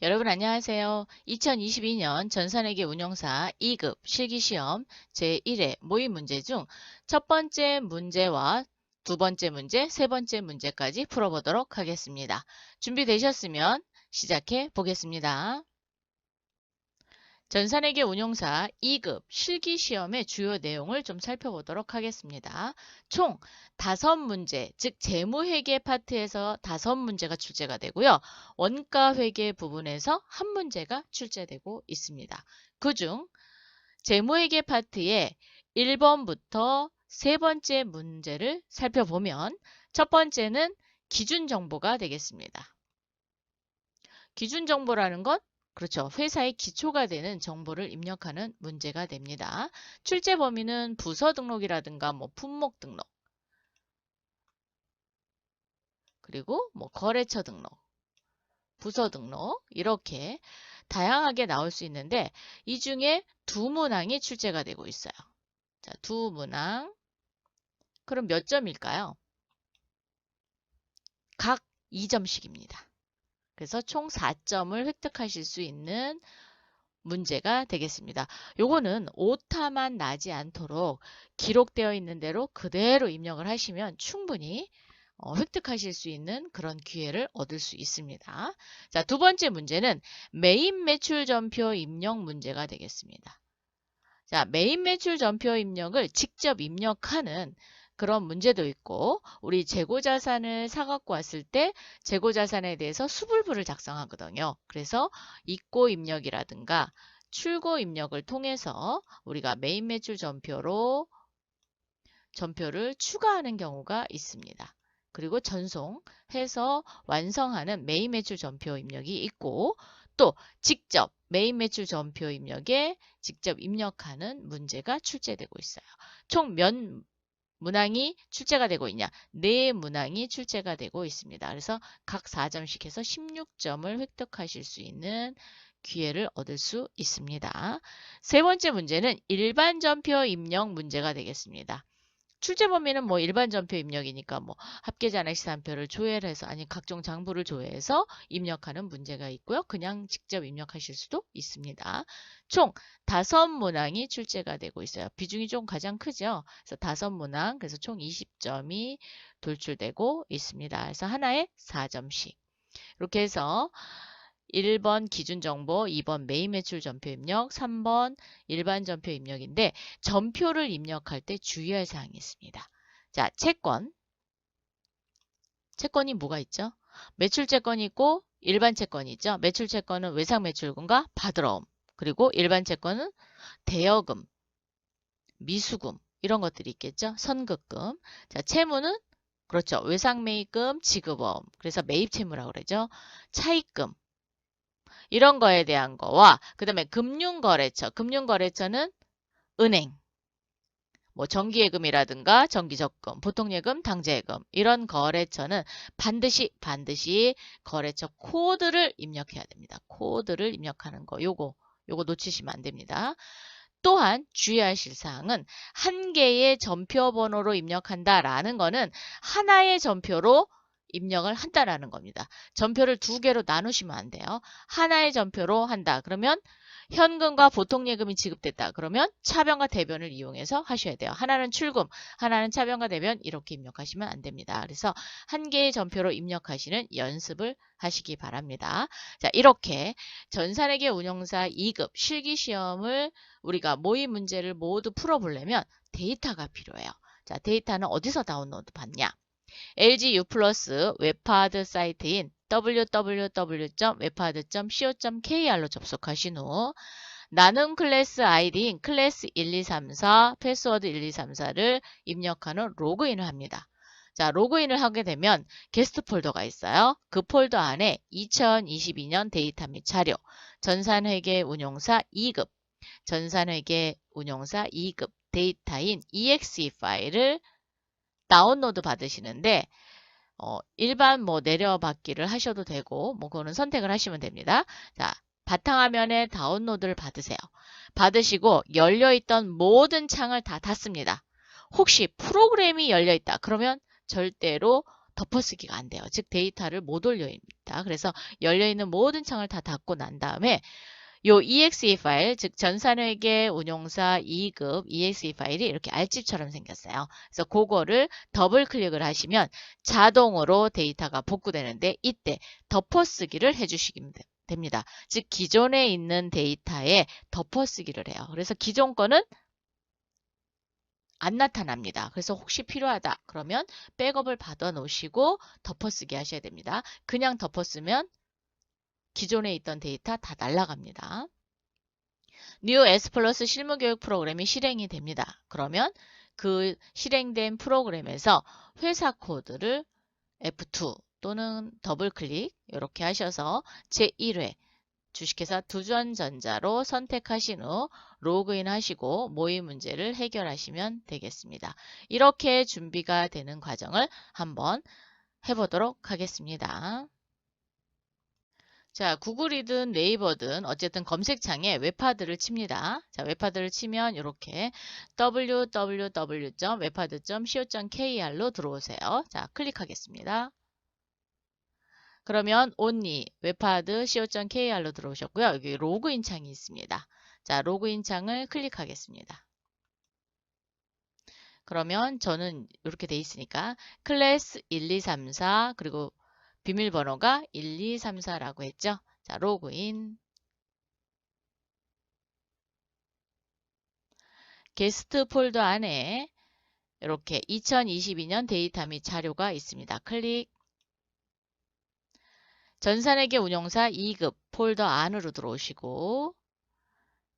여러분 안녕하세요. 2022년 전산회계 운용사 2급 실기시험 제1회 모의 문제 중 첫 번째 문제와 두 번째 문제, 세 번째 문제까지 풀어보도록 하겠습니다. 준비되셨으면 시작해 보겠습니다. 전산회계 운용사 2급 실기시험의 주요 내용을 좀 살펴보도록 하겠습니다. 총 5문제, 즉 재무회계 파트에서 5문제가 출제가 되고요. 원가회계 부분에서 1문제가 출제되고 있습니다. 그중 재무회계 파트의 1번부터 세 번째 문제를 살펴보면 첫 번째는 기준정보가 되겠습니다. 기준정보라는 건 그렇죠. 회사의 기초가 되는 정보를 입력하는 문제가 됩니다. 출제 범위는 부서 등록이라든가 품목 등록, 그리고 거래처 등록, 부서 등록 이렇게 다양하게 나올 수 있는데 이 중에 두 문항이 출제가 되고 있어요. 자, 두 문항. 그럼 몇 점일까요? 각 2점씩입니다. 그래서 총 4점을 획득하실 수 있는 문제가 되겠습니다. 요거는 오타만 나지 않도록 기록되어 있는 대로 그대로 입력을 하시면 충분히 획득하실 수 있는 그런 기회를 얻을 수 있습니다. 자, 두 번째 문제는 메인 매출 전표 입력 문제가 되겠습니다. 자, 메인 매출 전표 입력을 직접 입력하는 그런 문제도 있고 우리 재고자산을 사갖고 왔을 때 재고자산에 대해서 수불부를 작성하거든요. 그래서 입고 입력이라든가 출고 입력을 통해서 우리가 메인 매출 전표를 추가하는 경우가 있습니다. 그리고 전송해서 완성하는 메인 매출 전표 입력이 있고 또 직접 메인 매출 전표 입력에 직접 입력하는 문제가 출제되고 있어요. 총 몇 문항이 출제가 되고 있냐? 4문항이 출제가 되고 있습니다. 그래서 각 4점씩 해서 16점을 획득하실 수 있는 기회를 얻을 수 있습니다. 세 번째 문제는 일반 전표 입력 문제가 되겠습니다. 출제 범위는 일반 전표 입력이니까 합계자나 시산표를 조회해서 아니 각종 장부를 조회해서 입력하는 문제가 있고요. 그냥 직접 입력하실 수도 있습니다. 총 5문항이 출제가 되고 있어요. 비중이 좀 가장 크죠. 그래서 5문항, 그래서 총 20점이 돌출되고 있습니다. 그래서 하나에 4점씩. 이렇게 해서 1번 기준정보, 2번 메인 매출 전표 입력, 3번 일반 전표 입력인데 전표를 입력할 때 주의할 사항이 있습니다. 자, 채권이 뭐가 있죠? 매출채권이 있고 일반 채권이 있죠. 매출채권은 외상매출금과 받으러옴, 그리고 일반 채권은 대여금, 미수금 이런 것들이 있겠죠. 선급금. 자, 채무는 그렇죠. 외상매입금, 지급어음. 그래서 매입채무라고 그러죠. 차입금. 이런 거에 대한 거와 그 다음에 금융거래처. 금융거래처는 은행, 정기예금이라든가 정기적금, 보통예금, 당좌예금 이런 거래처는 반드시 거래처 코드를 입력해야 됩니다. 코드를 입력하는 거 요거 놓치시면 안 됩니다. 또한 주의하실 사항은 한 개의 전표 번호로 입력한다라는 거는 하나의 전표로 입력을 한다라는 겁니다. 전표를 2개로 나누시면 안 돼요. 하나의 전표로 한다. 그러면 현금과 보통예금이 지급됐다. 그러면 차변과 대변을 이용해서 하셔야 돼요. 하나는 출금, 하나는 차변과 대변 이렇게 입력하시면 안 됩니다. 그래서 한 개의 전표로 입력하시는 연습을 하시기 바랍니다. 자, 이렇게 전산회계 운용사 2급 실기시험을 우리가 모의 문제를 모두 풀어보려면 데이터가 필요해요. 자, 데이터는 어디서 다운로드 받냐? LG U+ 웹하드 사이트인 www.webhard.co.kr로 접속하신 후 나눔 클래스 아이디인 클래스 1234, 패스워드 1234를 입력한 후 로그인을 합니다. 자, 로그인을 하게 되면 게스트 폴더가 있어요. 그 폴더 안에 2022년 데이터 및 자료, 전산회계 운용사 2급, 전산회계 운용사 2급 데이터인 exe 파일을 다운로드 받으시는데 일반 내려받기를 하셔도 되고 그거는 선택을 하시면 됩니다. 자, 바탕화면에 다운로드를 받으세요. 받으시고 열려있던 모든 창을 다 닫습니다. 혹시 프로그램이 열려있다. 그러면 절대로 덮어쓰기가 안 돼요. 즉 데이터를 못 올려입니다. 그래서 열려있는 모든 창을 다 닫고 난 다음에 요 exe 파일, 즉 전산회계 운용사 2급 exe 파일이 이렇게 알집처럼 생겼어요. 그래서 그거를 더블 클릭을 하시면 자동으로 데이터가 복구되는데 이때 덮어쓰기를 해주시면 됩니다. 즉 기존에 있는 데이터에 덮어쓰기를 해요. 그래서 기존 거는 안 나타납니다. 그래서 혹시 필요하다 그러면 백업을 받아 놓으시고 덮어쓰기 하셔야 됩니다. 그냥 덮어쓰면 기존에 있던 데이터 다 날아갑니다. New S 플러스 실무교육 프로그램이 실행이 됩니다. 그러면 그 실행된 프로그램에서 회사 코드를 F2 또는 더블 클릭 이렇게 하셔서 제1회 주식회사 두전전자로 선택하신 후 로그인 하시고 모의 문제를 해결하시면 되겠습니다. 이렇게 준비가 되는 과정을 한번 해보도록 하겠습니다. 자, 구글이든 네이버든 어쨌든 검색창에 웹하드를 칩니다. 자, 웹하드를 치면 이렇게 www.webhard.co.kr로 들어오세요. 자, 클릭하겠습니다. 그러면 only 웹하드 co.kr로 들어오셨고요. 여기 로그인 창이 있습니다. 자, 로그인 창을 클릭하겠습니다. 그러면 저는 이렇게 돼 있으니까 클래스 1234 그리고 비밀번호가 1234라고 했죠. 자, 로그인. 게스트 폴더 안에 이렇게 2022년 데이터 및 자료가 있습니다. 클릭. 전산회계 운용사 2급 폴더 안으로 들어오시고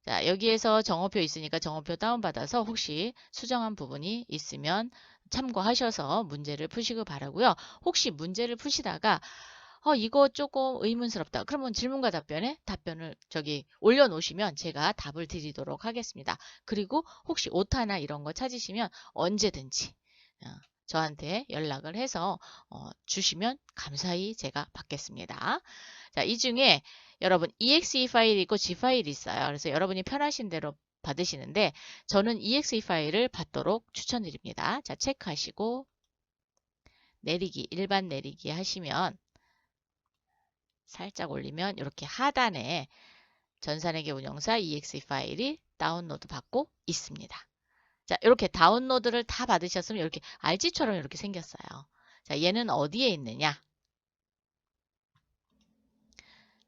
자, 여기에서 정오표 있으니까 정오표 다운받아서 혹시 수정한 부분이 있으면 참고하셔서 문제를 푸시기 바라고요. 혹시 문제를 푸시다가 이거 조금 의문스럽다. 그러면 질문과 답변을 저기 올려놓으시면 제가 답을 드리도록 하겠습니다. 그리고 혹시 오타나 이런 거 찾으시면 언제든지 저한테 연락을 해서 주시면 감사히 제가 받겠습니다. 자, 이 중에 여러분 exe 파일이 있고 g 파일이 있어요. 그래서 여러분이 편하신 대로 받으시는데 저는 exe 파일을 받도록 추천드립니다. 자, 체크하시고 내리기, 일반 내리기 하시면 살짝 올리면 이렇게 하단에 전산회계 운용사 exe 파일이 다운로드 받고 있습니다. 자, 이렇게 다운로드를 다 받으셨으면 이렇게 알지처럼 이렇게 생겼어요. 자, 얘는 어디에 있느냐?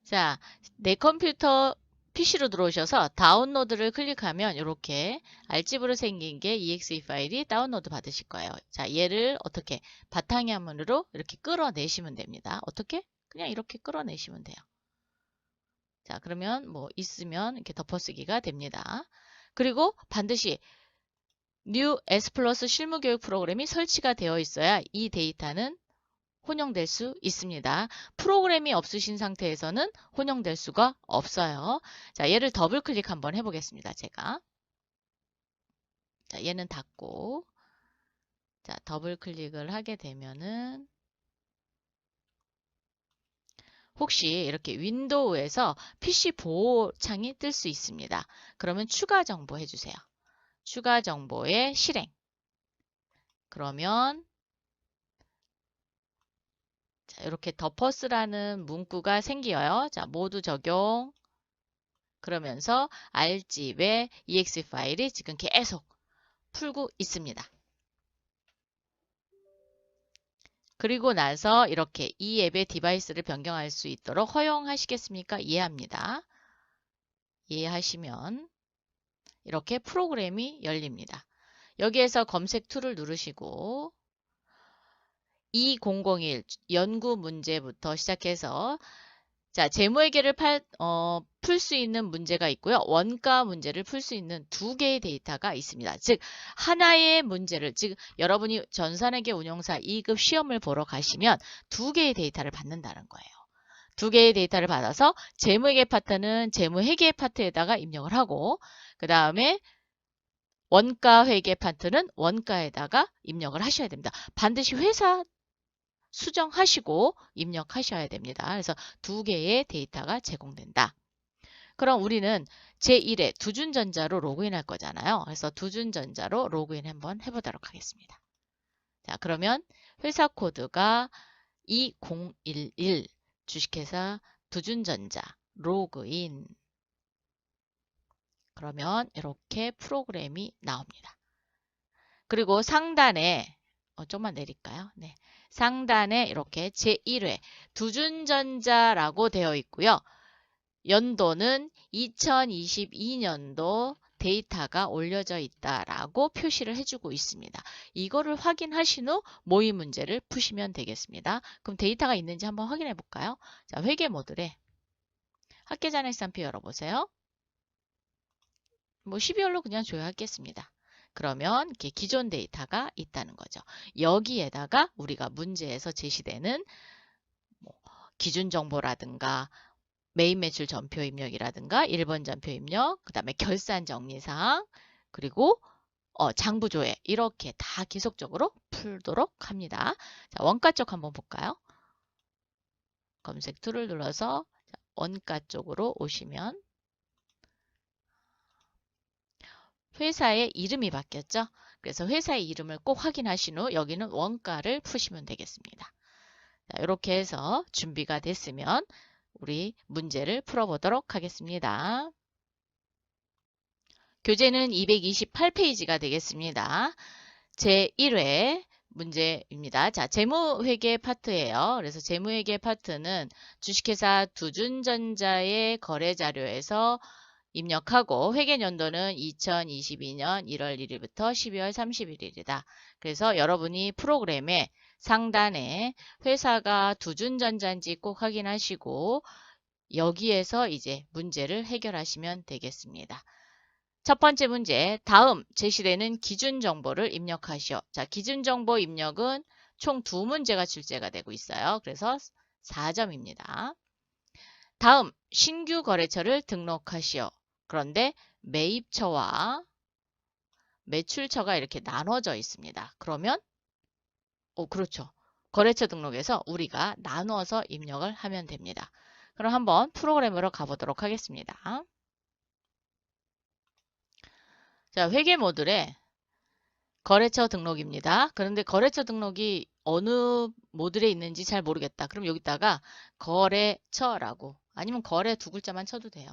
자, 내 컴퓨터 PC로 들어오셔서 다운로드를 클릭하면 이렇게 알집으로 생긴 게 exe 파일이 다운로드 받으실 거예요. 자, 얘를 어떻게 바탕화면으로 이렇게 끌어내시면 됩니다. 어떻게? 그냥 이렇게 끌어내시면 돼요. 자, 그러면 뭐 있으면 이렇게 덮어쓰기가 됩니다. 그리고 반드시 New S 플러스 실무교육 프로그램이 설치가 되어 있어야 이 데이터는 혼용될 수 있습니다. 프로그램이 없으신 상태에서는 혼용될 수가 없어요. 자, 얘를 더블 클릭 한번 해보겠습니다. 제가. 자, 얘는 닫고. 자, 더블 클릭을 하게 되면은 혹시 이렇게 윈도우에서 PC 보호 창이 뜰 수 있습니다. 그러면 추가 정보 해주세요. 추가 정보의 실행. 그러면 자, 이렇게 덮어쓰라는 문구가 생겨요. 자, 모두 적용. 그러면서 R집의 exe 파일이 지금 계속 풀고 있습니다. 그리고 나서 이렇게 이 앱의 디바이스를 변경할 수 있도록 허용하시겠습니까? 이해합니다. 이해하시면 이렇게 프로그램이 열립니다. 여기에서 검색 툴을 누르시고 2001 연구 문제부터 시작해서 자, 재무회계를 풀 수 있는 문제가 있고요. 원가 문제를 풀 수 있는 두 개의 데이터가 있습니다. 즉 하나의 문제를 즉 여러분이 전산회계 운용사 2급 시험을 보러 가시면 두 개의 데이터를 받는다는 거예요. 두 개의 데이터를 받아서 재무회계 파트는 재무회계 파트에다가 입력을 하고 그 다음에 원가 회계 파트는 원가에다가 입력을 하셔야 됩니다. 반드시 회사 수정하시고 입력하셔야 됩니다. 그래서 두 개의 데이터가 제공된다. 그럼 우리는 제1회 두준전자로 로그인 할 거잖아요. 그래서 두준전자로 로그인 한번 해보도록 하겠습니다. 자, 그러면 회사 코드가 2011 주식회사 두준전자 로그인. 그러면 이렇게 프로그램이 나옵니다. 그리고 상단에 좀만 내릴까요? 네. 상단에 이렇게 제1회 두준전자라고 되어 있고요. 연도는 2022년도 데이터가 올려져 있다라고 표시를 해주고 있습니다. 이거를 확인하신 후 모의 문제를 푸시면 되겠습니다. 그럼 데이터가 있는지 한번 확인해 볼까요? 자, 회계 모듈에 학계자료상표 열어보세요. 뭐 12월로 그냥 조회하겠습니다. 그러면 이렇게 기존 데이터가 있다는 거죠. 여기에다가 우리가 문제에서 제시되는 뭐 기준 정보라든가 메인 매출 전표 입력이라든가 1번 전표 입력, 그 다음에 결산 정리사항, 그리고 장부 조회 이렇게 다 계속적으로 풀도록 합니다. 자, 원가 쪽 한번 볼까요? 검색 툴을 눌러서 원가 쪽으로 오시면 회사의 이름이 바뀌었죠? 그래서 회사의 이름을 꼭 확인하신 후 여기는 원가를 푸시면 되겠습니다. 자, 이렇게 해서 준비가 됐으면 우리 문제를 풀어보도록 하겠습니다. 교재는 228페이지가 되겠습니다. 제1회 문제입니다. 자, 재무회계 파트예요. 그래서 재무회계 파트는 주식회사 두준전자의 거래자료에서 입력하고 회계연도는 2022년 1월 1일부터 12월 31일이다. 그래서 여러분이 프로그램에 상단에 회사가 두준전자인지 꼭 확인하시고 여기에서 이제 문제를 해결하시면 되겠습니다. 첫 번째 문제, 다음 제시되는 기준 정보를 입력하시오. 자, 기준 정보 입력은 총 2문제가 출제가 되고 있어요. 그래서 4점입니다. 다음, 신규 거래처를 등록하시오. 그런데 매입처와 매출처가 이렇게 나눠져 있습니다. 그러면 그렇죠. 거래처 등록에서 우리가 나눠서 입력을 하면 됩니다. 그럼 한번 프로그램으로 가보도록 하겠습니다. 자, 회계 모듈에 거래처 등록입니다. 그런데 거래처 등록이 어느 모듈에 있는지 잘 모르겠다. 그럼 여기다가 거래처라고 아니면 거래 2글자만 쳐도 돼요.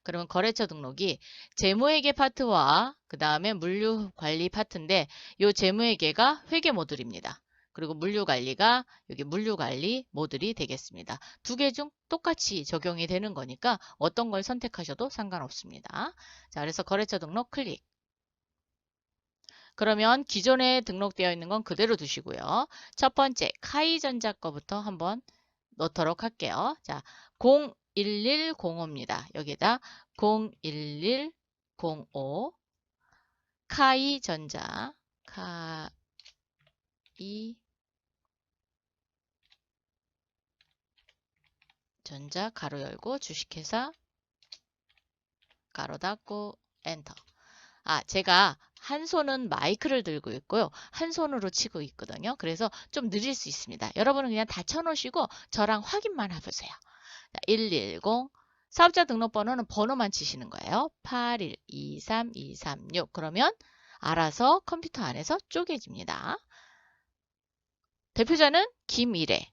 그러면 거래처 등록이 재무회계 파트와 그 다음에 물류관리 파트인데 이 재무회계가 회계 모듈입니다. 그리고 물류관리가 여기 물류관리 모듈이 되겠습니다. 2개 중 똑같이 적용이 되는 거니까 어떤 걸 선택하셔도 상관없습니다. 자, 그래서 거래처 등록 클릭. 그러면 기존에 등록되어 있는 건 그대로 두시고요. 첫 번째 카이전자 거부터 한번 넣도록 할게요. 자, 01105입니다. 여기다 01105 카이전자 카이전자 가로 열고 주식회사 가로 닫고 엔터. 제가 한 손은 마이크를 들고 있고요. 한 손으로 치고 있거든요. 그래서 좀 느릴 수 있습니다. 여러분은 그냥 다 쳐놓으시고 저랑 확인만 해보세요. 110 사업자 등록번호는 번호만 치시는 거예요. 8123236 그러면 알아서 컴퓨터 안에서 쪼개집니다. 대표자는 김일애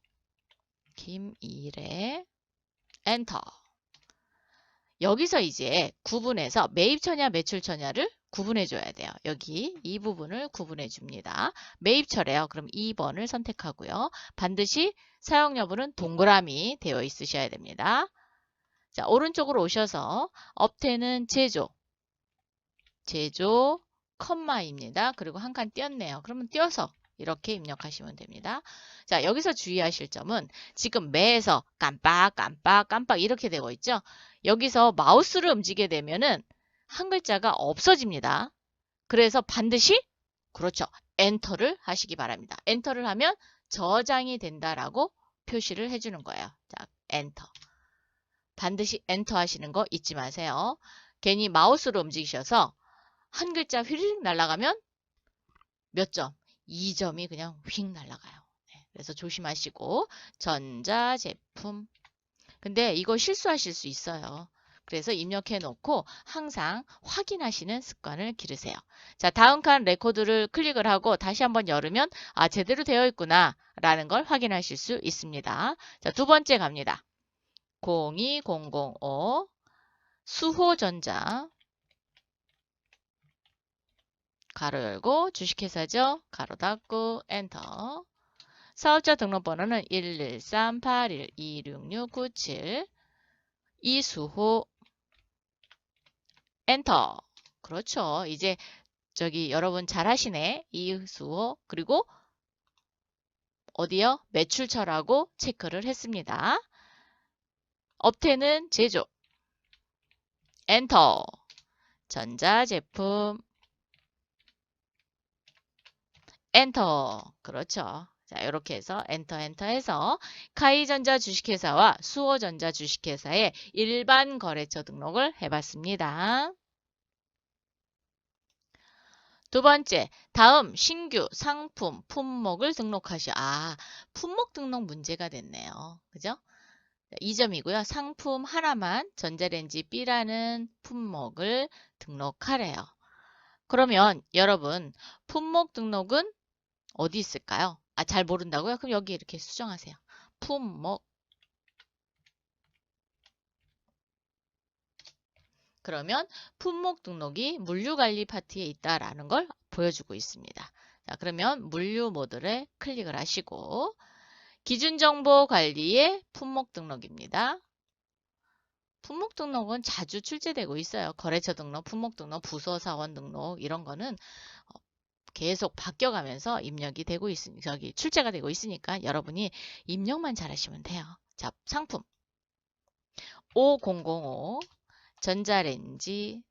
엔터. 여기서 이제 구분해서 매입처냐 매출처냐를 구분해 줘야 돼요. 여기 이 부분을 구분해 줍니다. 매입처래요. 그럼 2번을 선택하고요. 반드시 사용 여부는 동그라미 되어 있으셔야 됩니다. 자, 오른쪽으로 오셔서 업태는 제조 컴마입니다. 그리고 한 칸 띄었네요. 그러면 띄어서 이렇게 입력하시면 됩니다. 자, 여기서 주의하실 점은 지금 매에서 깜빡 이렇게 되고 있죠. 여기서 마우스를 움직이게 되면은 한 글자가 없어집니다. 그래서 반드시 그렇죠. 엔터를 하시기 바랍니다. 엔터를 하면 저장이 된다라고 표시를 해주는 거예요. 자, 엔터. 반드시 엔터 하시는 거 잊지 마세요. 괜히 마우스로 움직이셔서 한 글자 휘리릭 날아가면 몇 점? 2점이 그냥 휙 날아가요. 네, 그래서 조심하시고 전자제품. 근데 이거 실수하실 수 있어요. 그래서 입력해 놓고 항상 확인하시는 습관을 기르세요. 자, 다음 칸 레코드를 클릭을 하고 다시 한번 열으면 아, 제대로 되어 있구나 라는 걸 확인하실 수 있습니다. 자, 두 번째 갑니다. 02005 수호전자 가로 열고 주식회사죠. 가로 닫고 엔터. 사업자 등록번호는 11381266697 이수호 엔터. 그렇죠. 이제 저기 여러분 잘 하시네. 이수호 그리고 어디요? 매출처라고 체크를 했습니다. 업태는 제조 엔터. 전자제품 엔터. 그렇죠. 자, 이렇게 해서 엔터 해서 카이전자 주식회사와 수호전자 주식회사의 일반 거래처 등록을 해봤습니다. 두 번째, 다음 신규 상품 품목을 등록하시오. 아, 품목 등록 문제가 됐네요. 그죠? 이 점이고요. 상품 하나만 전자레인지 B라는 품목을 등록하래요. 그러면 여러분 품목 등록은 어디 있을까요? 아, 잘 모른다고요? 그럼 여기 이렇게 수정하세요. 품목. 그러면 품목 등록이 물류관리 파트에 있다라는 걸 보여주고 있습니다. 자, 그러면 물류 모드를 클릭을 하시고 기준정보 관리의 품목 등록입니다. 품목 등록은 자주 출제되고 있어요. 거래처 등록, 품목 등록, 부서사원 등록 이런 거는 계속 바뀌어가면서 입력이 되고 출제가 되고 있으니까 여러분이 입력만 잘하시면 돼요. 자, 상품 5005 전자레인지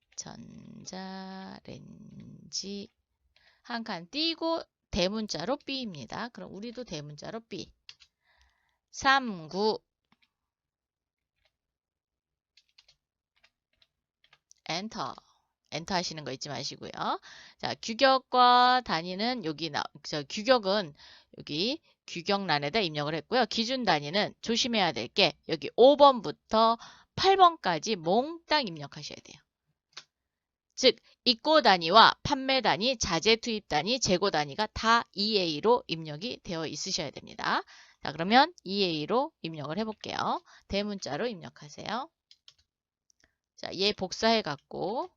한 칸 띄고 대문자로 B입니다. 그럼 우리도 대문자로 B 39 엔터 하시는 거 잊지 마시고요. 자, 규격과 단위는 여기 규격은 여기 규격란에다 입력을 했고요. 기준 단위는 조심해야 될 게 여기 5번부터 8번까지 몽땅 입력하셔야 돼요. 즉 입고 단위와 판매 단위, 자재 투입 단위, 재고 단위가 다 EA로 입력이 되어 있으셔야 됩니다. 자, 그러면 EA로 입력을 해볼게요. 대문자로 입력하세요. 자, 얘 복사해 갖고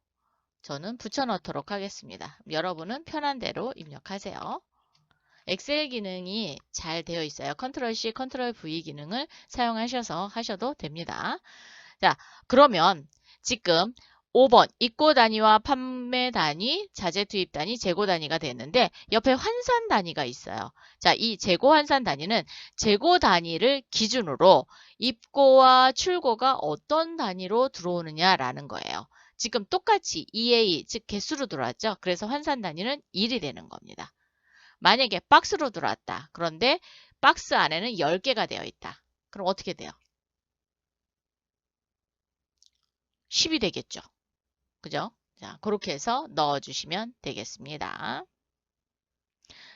저는 붙여넣도록 하겠습니다. 여러분은 편한 대로 입력하세요. 엑셀 기능이 잘 되어 있어요. 컨트롤 C, 컨트롤 V 기능을 사용하셔서 하셔도 됩니다. 자, 그러면 지금 5번 입고 단위와 판매 단위, 자재 투입 단위, 재고 단위가 됐는데 옆에 환산 단위가 있어요. 자, 이 재고 환산 단위는 재고 단위를 기준으로 입고와 출고가 어떤 단위로 들어오느냐라는 거예요. 지금 똑같이 EA, 즉 개수로 들어왔죠. 그래서 환산 단위는 1이 되는 겁니다. 만약에 박스로 들어왔다. 그런데 박스 안에는 10개가 되어 있다. 그럼 어떻게 돼요? 10이 되겠죠. 그죠? 자, 그렇게 해서 넣어주시면 되겠습니다.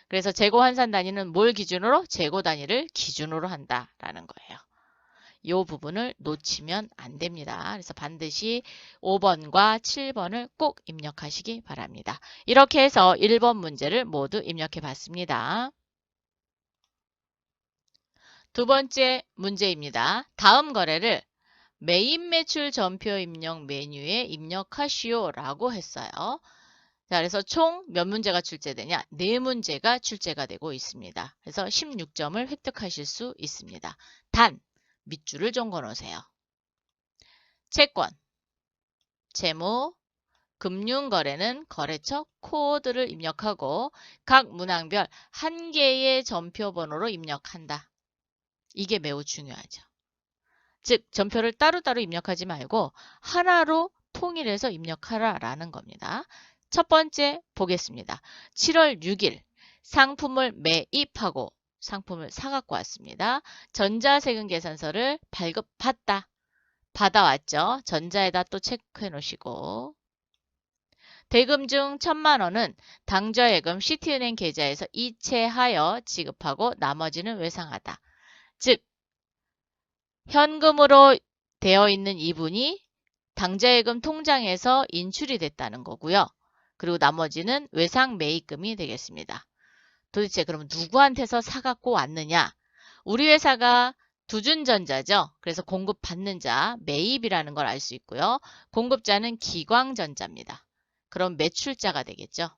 그래서 재고 환산 단위는 뭘 기준으로? 재고 단위를 기준으로 한다라는 거예요. 이 부분을 놓치면 안 됩니다. 그래서 반드시 5번과 7번을 꼭 입력하시기 바랍니다. 이렇게 해서 1번 문제를 모두 입력해 봤습니다. 두 번째 문제입니다. 다음 거래를 메인 매출 전표 입력 메뉴에 입력하시오 라고 했어요. 자, 그래서 총 몇 문제가 출제되냐? 4문제가 출제가 되고 있습니다. 그래서 16점을 획득하실 수 있습니다. 단, 밑줄을 적어 놓으세요. 채권, 채무, 금융거래는 거래처 코드를 입력하고 각 문항별 1개의 전표번호로 입력한다. 이게 매우 중요하죠. 즉, 전표를 따로따로 입력하지 말고 하나로 통일해서 입력하라라는 겁니다. 첫 번째 보겠습니다. 7월 6일 상품을 매입하고 상품을 사갖고 왔습니다. 전자세금 계산서를 발급받다. 받아왔죠. 전자에다 또 체크해 놓으시고 대금 중 1,000만 원은 당좌예금 시티은행 계좌에서 이체하여 지급하고 나머지는 외상하다. 즉 현금으로 되어 있는 이분이 당좌예금 통장에서 인출이 됐다는 거고요. 그리고 나머지는 외상 매입금이 되겠습니다. 도대체 그럼 누구한테서 사갖고 왔느냐? 우리 회사가 두준전자죠. 그래서 공급받는 자, 매입이라는 걸 알 수 있고요. 공급자는 기광전자입니다. 그럼 매출자가 되겠죠.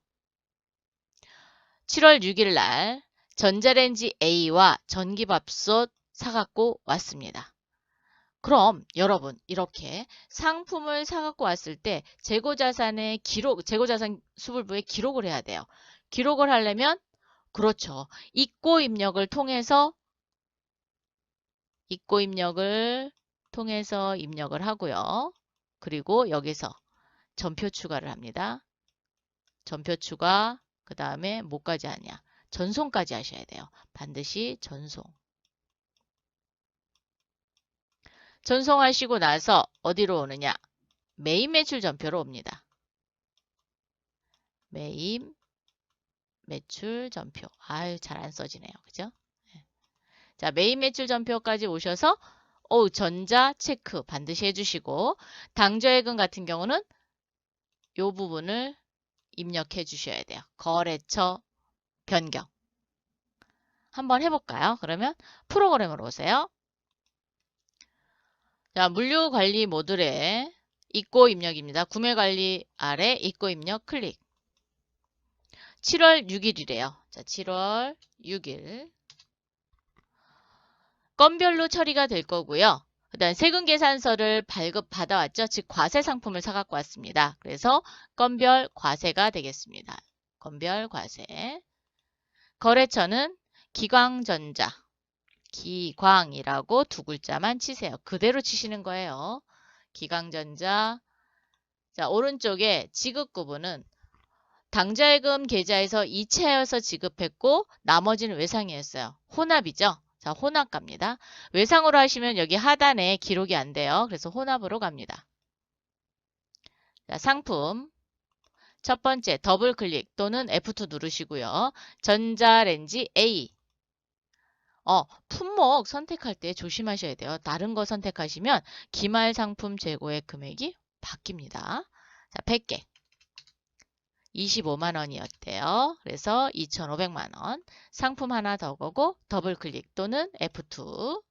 7월 6일 날 전자레인지 A와 전기밥솥 사갖고 왔습니다. 그럼 여러분 이렇게 상품을 사갖고 왔을 때 재고자산의 기록, 재고자산 수불부에 기록을 해야 돼요. 기록을 하려면 그렇죠. 입고 입력을 통해서 입력을 하고요. 그리고 여기서 전표 추가를 합니다. 전표 추가, 그 다음에 뭐까지 하냐? 전송까지 하셔야 돼요. 반드시 전송. 전송하시고 나서 어디로 오느냐? 매입 매출 전표로 옵니다. 매입 매출 전표. 아유, 잘 안 써지네요. 그죠? 자, 매입 매출 전표까지 오셔서 전자 체크 반드시 해주시고, 당좌예금 같은 경우는 이 부분을 입력해 주셔야 돼요. 거래처 변경. 한번 해볼까요? 그러면 프로그램으로 오세요. 자, 물류관리 모듈에 입고 입력입니다. 구매관리 아래 입고 입력 클릭. 7월 6일이래요. 자, 7월 6일. 건별로 처리가 될 거고요. 그 다음 세금계산서를 발급 받아왔죠. 즉 과세 상품을 사갖고 왔습니다. 그래서 건별 과세가 되겠습니다. 건별 과세. 거래처는 기광전자. 기광이라고 두 글자만 치세요. 그대로 치시는 거예요. 기광전자. 자, 오른쪽에 지급 구분은 당좌예금 계좌에서 이체하여서 지급했고 나머지는 외상이었어요. 혼합이죠. 자, 혼합 갑니다. 외상으로 하시면 여기 하단에 기록이 안 돼요. 그래서 혼합으로 갑니다. 자, 상품. 첫 번째 더블 클릭 또는 F2 누르시고요. 전자레인지 A. 품목 선택할 때 조심하셔야 돼요. 다른 거 선택하시면 기말 상품 재고의 금액이 바뀝니다. 자, 100개. 25만 원이었대요. 그래서 2,500만 원. 상품 하나 더 거고 더블 클릭 또는 F2.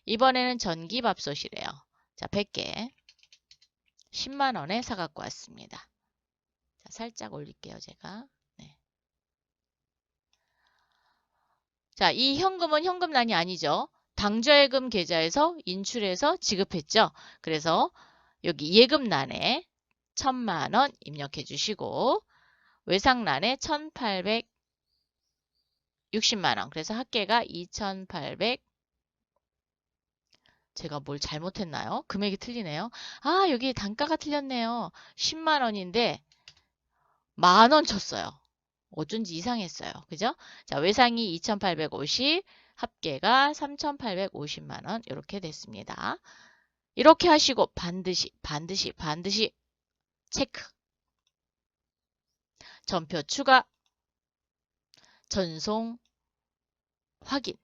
이번에는 전기밥솥이래요. 자, 100개. 10만 원에 사갖고 왔습니다. 자, 살짝 올릴게요, 제가. 네. 자, 이 현금은 현금란이 아니죠. 당좌예금 계좌에서 인출해서 지급했죠. 그래서 여기 예금란에 1,000만 원 입력해 주시고 외상란에 1,860만 원. 그래서 합계가 2,800. 제가 뭘 잘못했나요? 금액이 틀리네요. 아, 여기 단가가 틀렸네요. 10만 원인데 만 원 쳤어요. 어쩐지 이상했어요. 그죠? 자, 외상이 2,850, 합계가 3,850만 원 이렇게 됐습니다. 이렇게 하시고 반드시 체크. 전표 추가, 전송, 확인.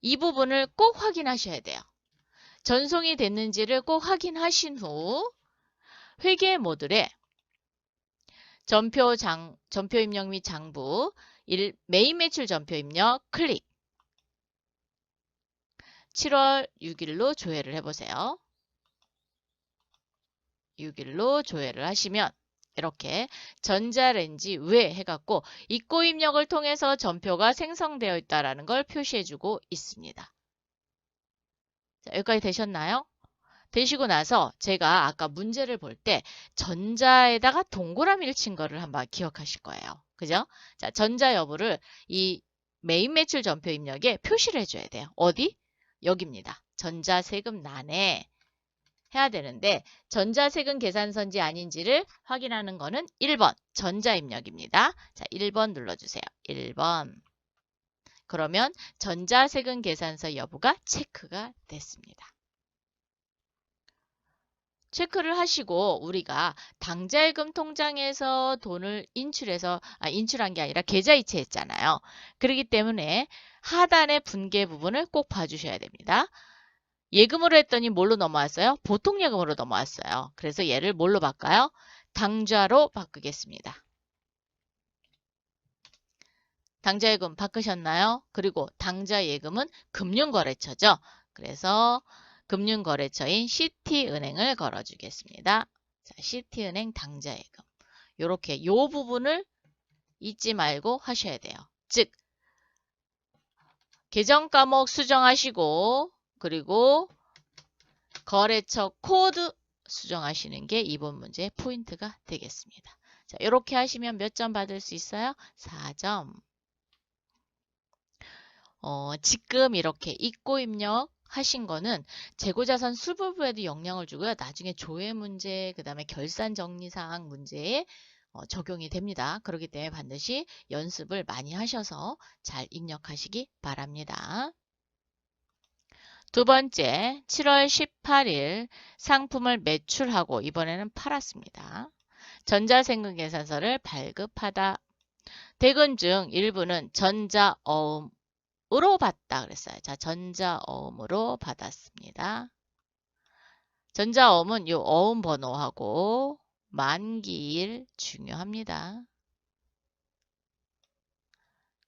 이 부분을 꼭 확인하셔야 돼요. 전송이 됐는지를 꼭 확인하신 후 회계 모듈에 전표 입력 및 장부, 매입 매출 전표 입력 클릭. 7월 6일로 조회를 해보세요. 6일로 조회를 하시면 이렇게 전자레인지 외 해갖고 입고 입력을 통해서 전표가 생성되어 있다는 걸 표시해주고 있습니다. 자, 여기까지 되셨나요? 되시고 나서 제가 아까 문제를 볼 때 전자에다가 동그라미를 친 거를 한번 기억하실 거예요. 그죠? 자, 전자 여부를 이 매입 매출 전표 입력에 표시를 해줘야 돼요. 어디? 여기입니다. 전자세금란에 해야 되는데 전자세금 계산서인지 아닌지를 확인하는 거는 1번 전자입력입니다. 자, 1번 눌러주세요. 1번. 그러면 전자세금 계산서 여부가 체크가 됐습니다. 체크를 하시고 우리가 당좌예금 통장에서 돈을 인출한 게 아니라 계좌 이체했잖아요. 그렇기 때문에 하단의 분계 부분을 꼭 봐주셔야 됩니다. 예금으로 했더니 뭘로 넘어왔어요? 보통 예금으로 넘어왔어요. 그래서 얘를 뭘로 바꿔요? 당좌로 바꾸겠습니다. 당좌예금 바꾸셨나요? 그리고 당좌예금은 금융거래처죠. 그래서 금융거래처인 시티은행을 걸어주겠습니다. 자, 시티은행 당좌예금. 요렇게 요 부분을 잊지 말고 하셔야 돼요. 즉 계정 과목 수정하시고 그리고 거래처 코드 수정하시는 게 이번 문제의 포인트가 되겠습니다. 자, 이렇게 하시면 몇 점 받을 수 있어요? 4점. 지금 이렇게 입고 입력 하신 거는 재고자산 수부부에도 영향을 주고요. 나중에 조회 문제, 그 다음에 결산 정리사항 문제에 적용이 됩니다. 그렇기 때문에 반드시 연습을 많이 하셔서 잘 입력하시기 바랍니다. 두 번째, 7월 18일 상품을 매출하고 이번에는 팔았습니다. 전자세금계산서를 발급하다. 대금 중 일부는 전자어음으로 받다 그랬어요. 자, 전자어음으로 받았습니다. 전자어음은 요 어음 번호하고 만기일 중요합니다.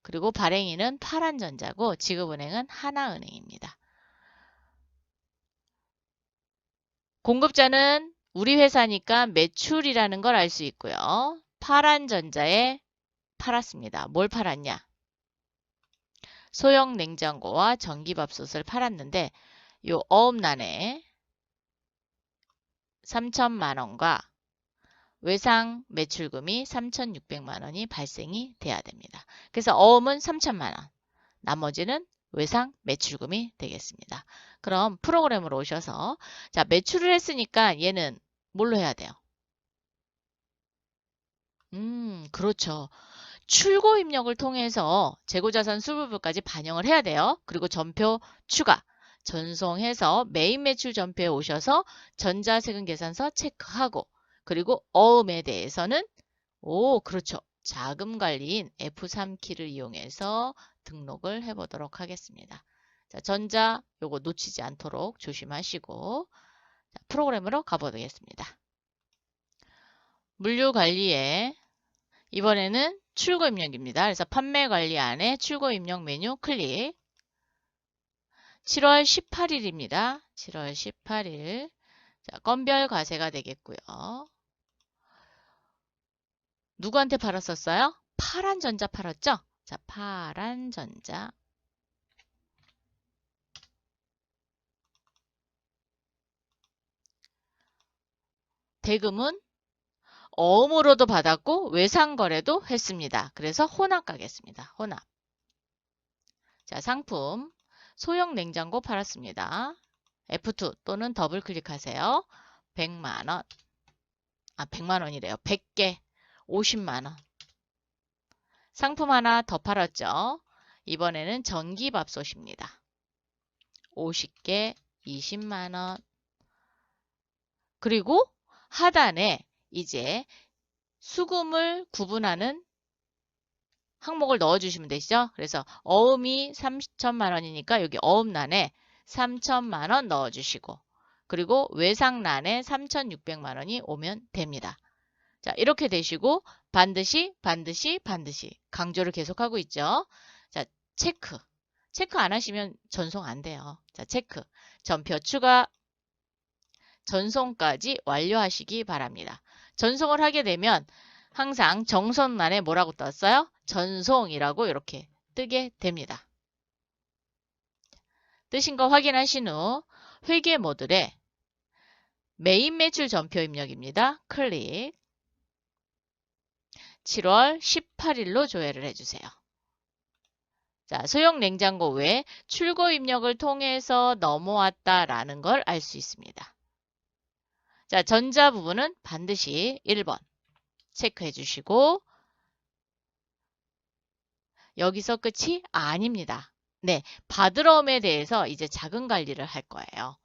그리고 발행인은 파란전자고 지급은행은 하나은행입니다. 공급자는 우리 회사니까 매출이라는 걸 알 수 있고요. 파란전자에 팔았습니다. 뭘 팔았냐? 소형 냉장고와 전기밥솥을 팔았는데 요 어음란에 3천만 원과 외상 매출금이 3,600만 원이 발생이 돼야 됩니다. 그래서 어음은 3천만 원, 나머지는 외상 매출금이 되겠습니다. 그럼 프로그램으로 오셔서 자 매출을 했으니까 얘는 뭘로 해야 돼요? 그렇죠. 출고 입력을 통해서 재고자산 수부부까지 반영을 해야 돼요. 그리고 전표 추가, 전송해서 메인 매출 전표에 오셔서 전자세금 계산서 체크하고 그리고 어음에 대해서는 그렇죠. 자금관리인 F3키를 이용해서 등록을 해보도록 하겠습니다. 자, 전자 요거 놓치지 않도록 조심하시고 자, 프로그램으로 가보겠습니다. 물류관리에 이번에는 출고 입력입니다. 그래서 판매 관리 안에 출고 입력 메뉴 클릭. 7월 18일입니다. 7월 18일. 자, 건별 과세가 되겠고요. 누구한테 팔았었어요? 파란전자 팔았죠? 자, 파란전자. 대금은 어음으로도 받았고 외상거래도 했습니다. 그래서 혼합 가겠습니다. 혼합. 자, 상품 소형 냉장고 팔았습니다. F2 또는 더블 클릭하세요. 100만원. 100만원이래요. 100개 50만원. 상품 하나 더 팔았죠. 이번에는 전기밥솥입니다. 50개 20만원. 그리고 하단에 이제 수금을 구분하는 항목을 넣어주시면 되시죠. 그래서 어음이 3천만 원이니까 여기 어음란에 3천만 원 넣어주시고 그리고 외상란에 3,600만 원이 오면 됩니다. 자, 이렇게 되시고 반드시 강조를 계속하고 있죠. 자, 체크 안 하시면 전송 안 돼요. 자, 체크 전표 추가 전송까지 완료하시기 바랍니다. 전송을 하게 되면 항상 정선란에 뭐라고 떴어요? 전송이라고 이렇게 뜨게 됩니다. 뜨신 거 확인하신 후 회계 모듈에 메인 매출 전표 입력입니다. 클릭. 7월 18일로 조회를 해주세요. 자, 소형 냉장고 외에 출고 입력을 통해서 넘어왔다라는 걸 알 수 있습니다. 자, 전자 부분은 반드시 1번 체크해 주시고 여기서 끝이 아닙니다. 네, 받으러옴에 대해서 이제 자금 관리를 할 거예요.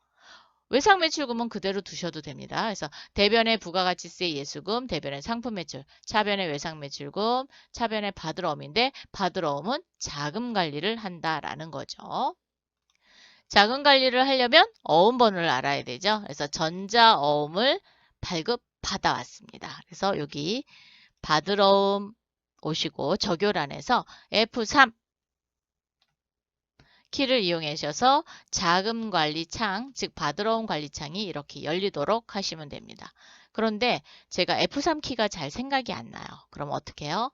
외상 매출금은 그대로 두셔도 됩니다. 그래서 대변의 부가가치세 예수금, 대변의 상품 매출, 차변의 외상 매출금, 차변의 받으러옴인데 받으러옴은 자금 관리를 한다라는 거죠. 자금 관리를 하려면 어음 번호를 알아야 되죠. 그래서 전자어음을 발급받아왔습니다. 그래서 여기 받으러옴 오시고 적요란에서 F3 키를 이용하셔서 자금관리창, 즉 받으러온 관리창이 이렇게 열리도록 하시면 됩니다. 그런데 제가 F3 키가 잘 생각이 안 나요. 그럼 어떻게 해요?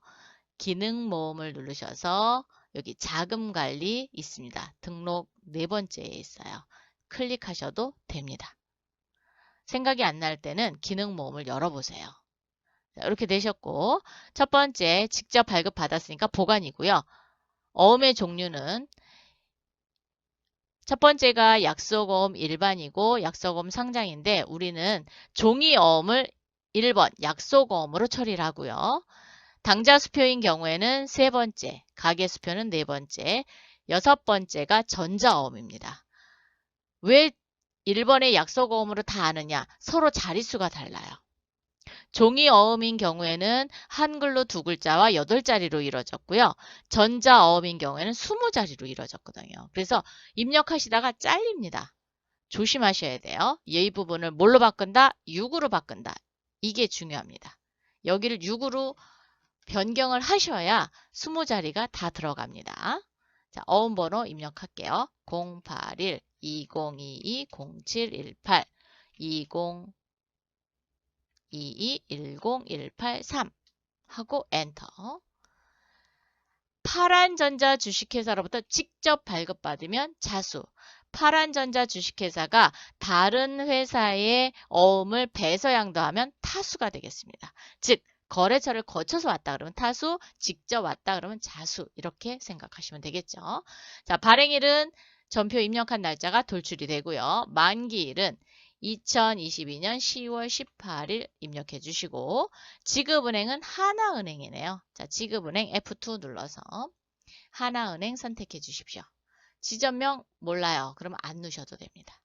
기능 모음을 누르셔서 여기 자금관리 있습니다. 등록 네 번째에 있어요. 클릭하셔도 됩니다. 생각이 안 날 때는 기능 모음을 열어보세요. 이렇게 되셨고, 첫 번째 직접 발급받았으니까 보관이고요. 어음의 종류는 첫 번째가 약속어음 일반이고 약속어음 상장인데 우리는 종이어음을 1번 약속어음으로 처리를 하고요. 당자수표인 경우에는 세 번째, 가계수표는 네 번째, 여섯 번째가 전자어음입니다. 왜 1번의 약속어음으로 다 아느냐? 서로 자릿수가 달라요. 종이어음인 경우에는 한글로 두 글자와 8자리로 이루어졌고요. 전자어음인 경우에는 20자리로 이루어졌거든요. 그래서 입력하시다가 잘립니다. 조심하셔야 돼요. 이 부분을 뭘로 바꾼다? 6으로 바꾼다. 이게 중요합니다. 여기를 6으로 변경을 하셔야 20자리가 다 들어갑니다. 자, 어음번호 입력할게요. 081-2022-0718 2022-1018-3 하고 엔터. 파란전자 주식회사로부터 직접 발급받으면 자수. 파란전자 주식회사가 다른 회사의 어음을 배서양도하면 타수가 되겠습니다. 즉 거래처를 거쳐서 왔다 그러면 타수, 직접 왔다 그러면 자수 이렇게 생각하시면 되겠죠. 자, 발행일은 전표 입력한 날짜가 돌출이 되고요. 만기일은 2022년 10월 18일 입력해 주시고 지급은행은 하나은행이네요. 자, 지급은행 F2 눌러서 하나은행 선택해 주십시오. 지점명 몰라요. 그러면 안 넣으셔도 됩니다.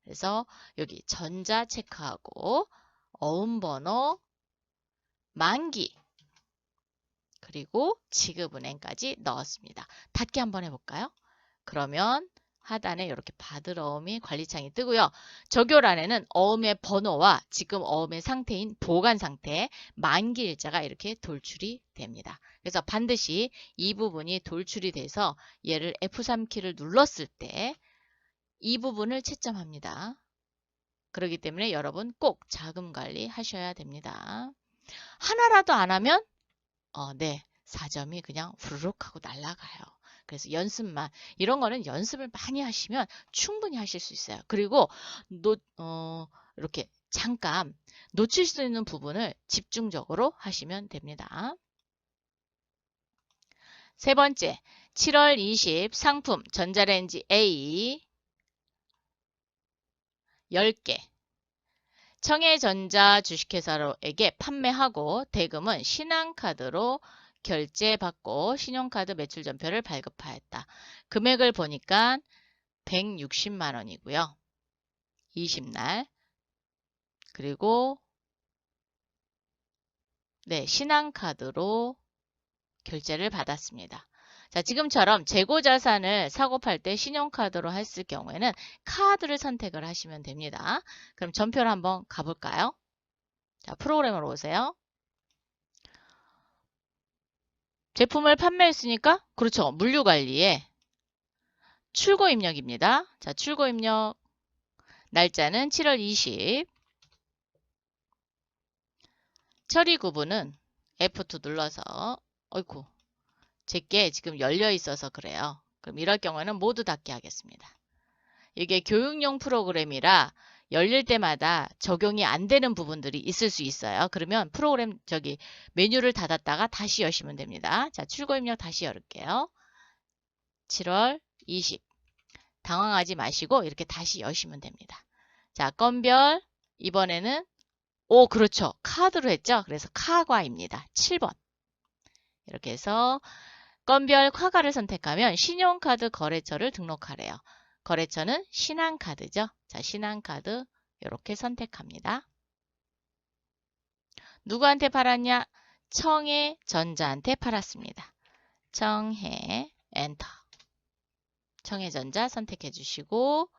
그래서 여기 전자 체크하고 어음번호, 만기, 그리고 지급은행까지 넣었습니다. 닫기 한번 해볼까요? 그러면 하단에 이렇게 받으러음이 관리창이 뜨고요. 적요란에는 어음의 번호와 지금 어음의 상태인 보관 상태, 만기 일자가 이렇게 돌출이 됩니다. 그래서 반드시 이 부분이 돌출이 돼서 얘를 F3키를 눌렀을 때 이 부분을 채점합니다. 그렇기 때문에 여러분 꼭 자금 관리 하셔야 됩니다. 하나라도 안 하면 네, 4점이 그냥 후루룩 하고 날아가요. 그래서 연습만, 이런 거는 연습을 많이 하시면 충분히 하실 수 있어요. 그리고 이렇게 잠깐 놓칠 수 있는 부분을 집중적으로 하시면 됩니다. 세 번째, 7월 20 상품 전자레인지 A 10개 청해전자 주식회사에게 판매하고 대금은 신한카드로 결제받고 신용카드 매출전표를 발급하였다. 금액을 보니까 160만 원이고요. 20날. 그리고 네, 신한카드로 결제를 받았습니다. 자, 지금처럼 재고자산을 사고 팔 때 신용카드로 했을 경우에는 카드를 선택을 하시면 됩니다. 그럼 전표를 한번 가볼까요? 자, 프로그램으로 오세요. 제품을 판매했으니까 그렇죠. 물류관리에 출고 입력입니다. 자, 출고 입력 날짜는 7월 20 처리 구분은 F2 눌러서 어이쿠 제게 지금 열려 있어서 그래요. 그럼 이럴 경우에는 모두 닫게 하겠습니다. 이게 교육용 프로그램이라 열릴 때마다 적용이 안 되는 부분들이 있을 수 있어요. 그러면 프로그램 메뉴를 닫았다가 다시 여시면 됩니다. 자, 출고 입력 다시 열을게요. 7월 20 당황하지 마시고 이렇게 다시 여시면 됩니다. 자, 건별 이번에는 그렇죠. 카드로 했죠. 그래서 카과입니다. 7번 이렇게 해서 건별 카가를 선택하면 신용카드 거래처를 등록하래요. 거래처는 신한카드죠. 자, 신한카드 이렇게 선택합니다. 누구한테 팔았냐? 청해전자한테 팔았습니다. 청해 엔터. 청해전자 선택해 주시고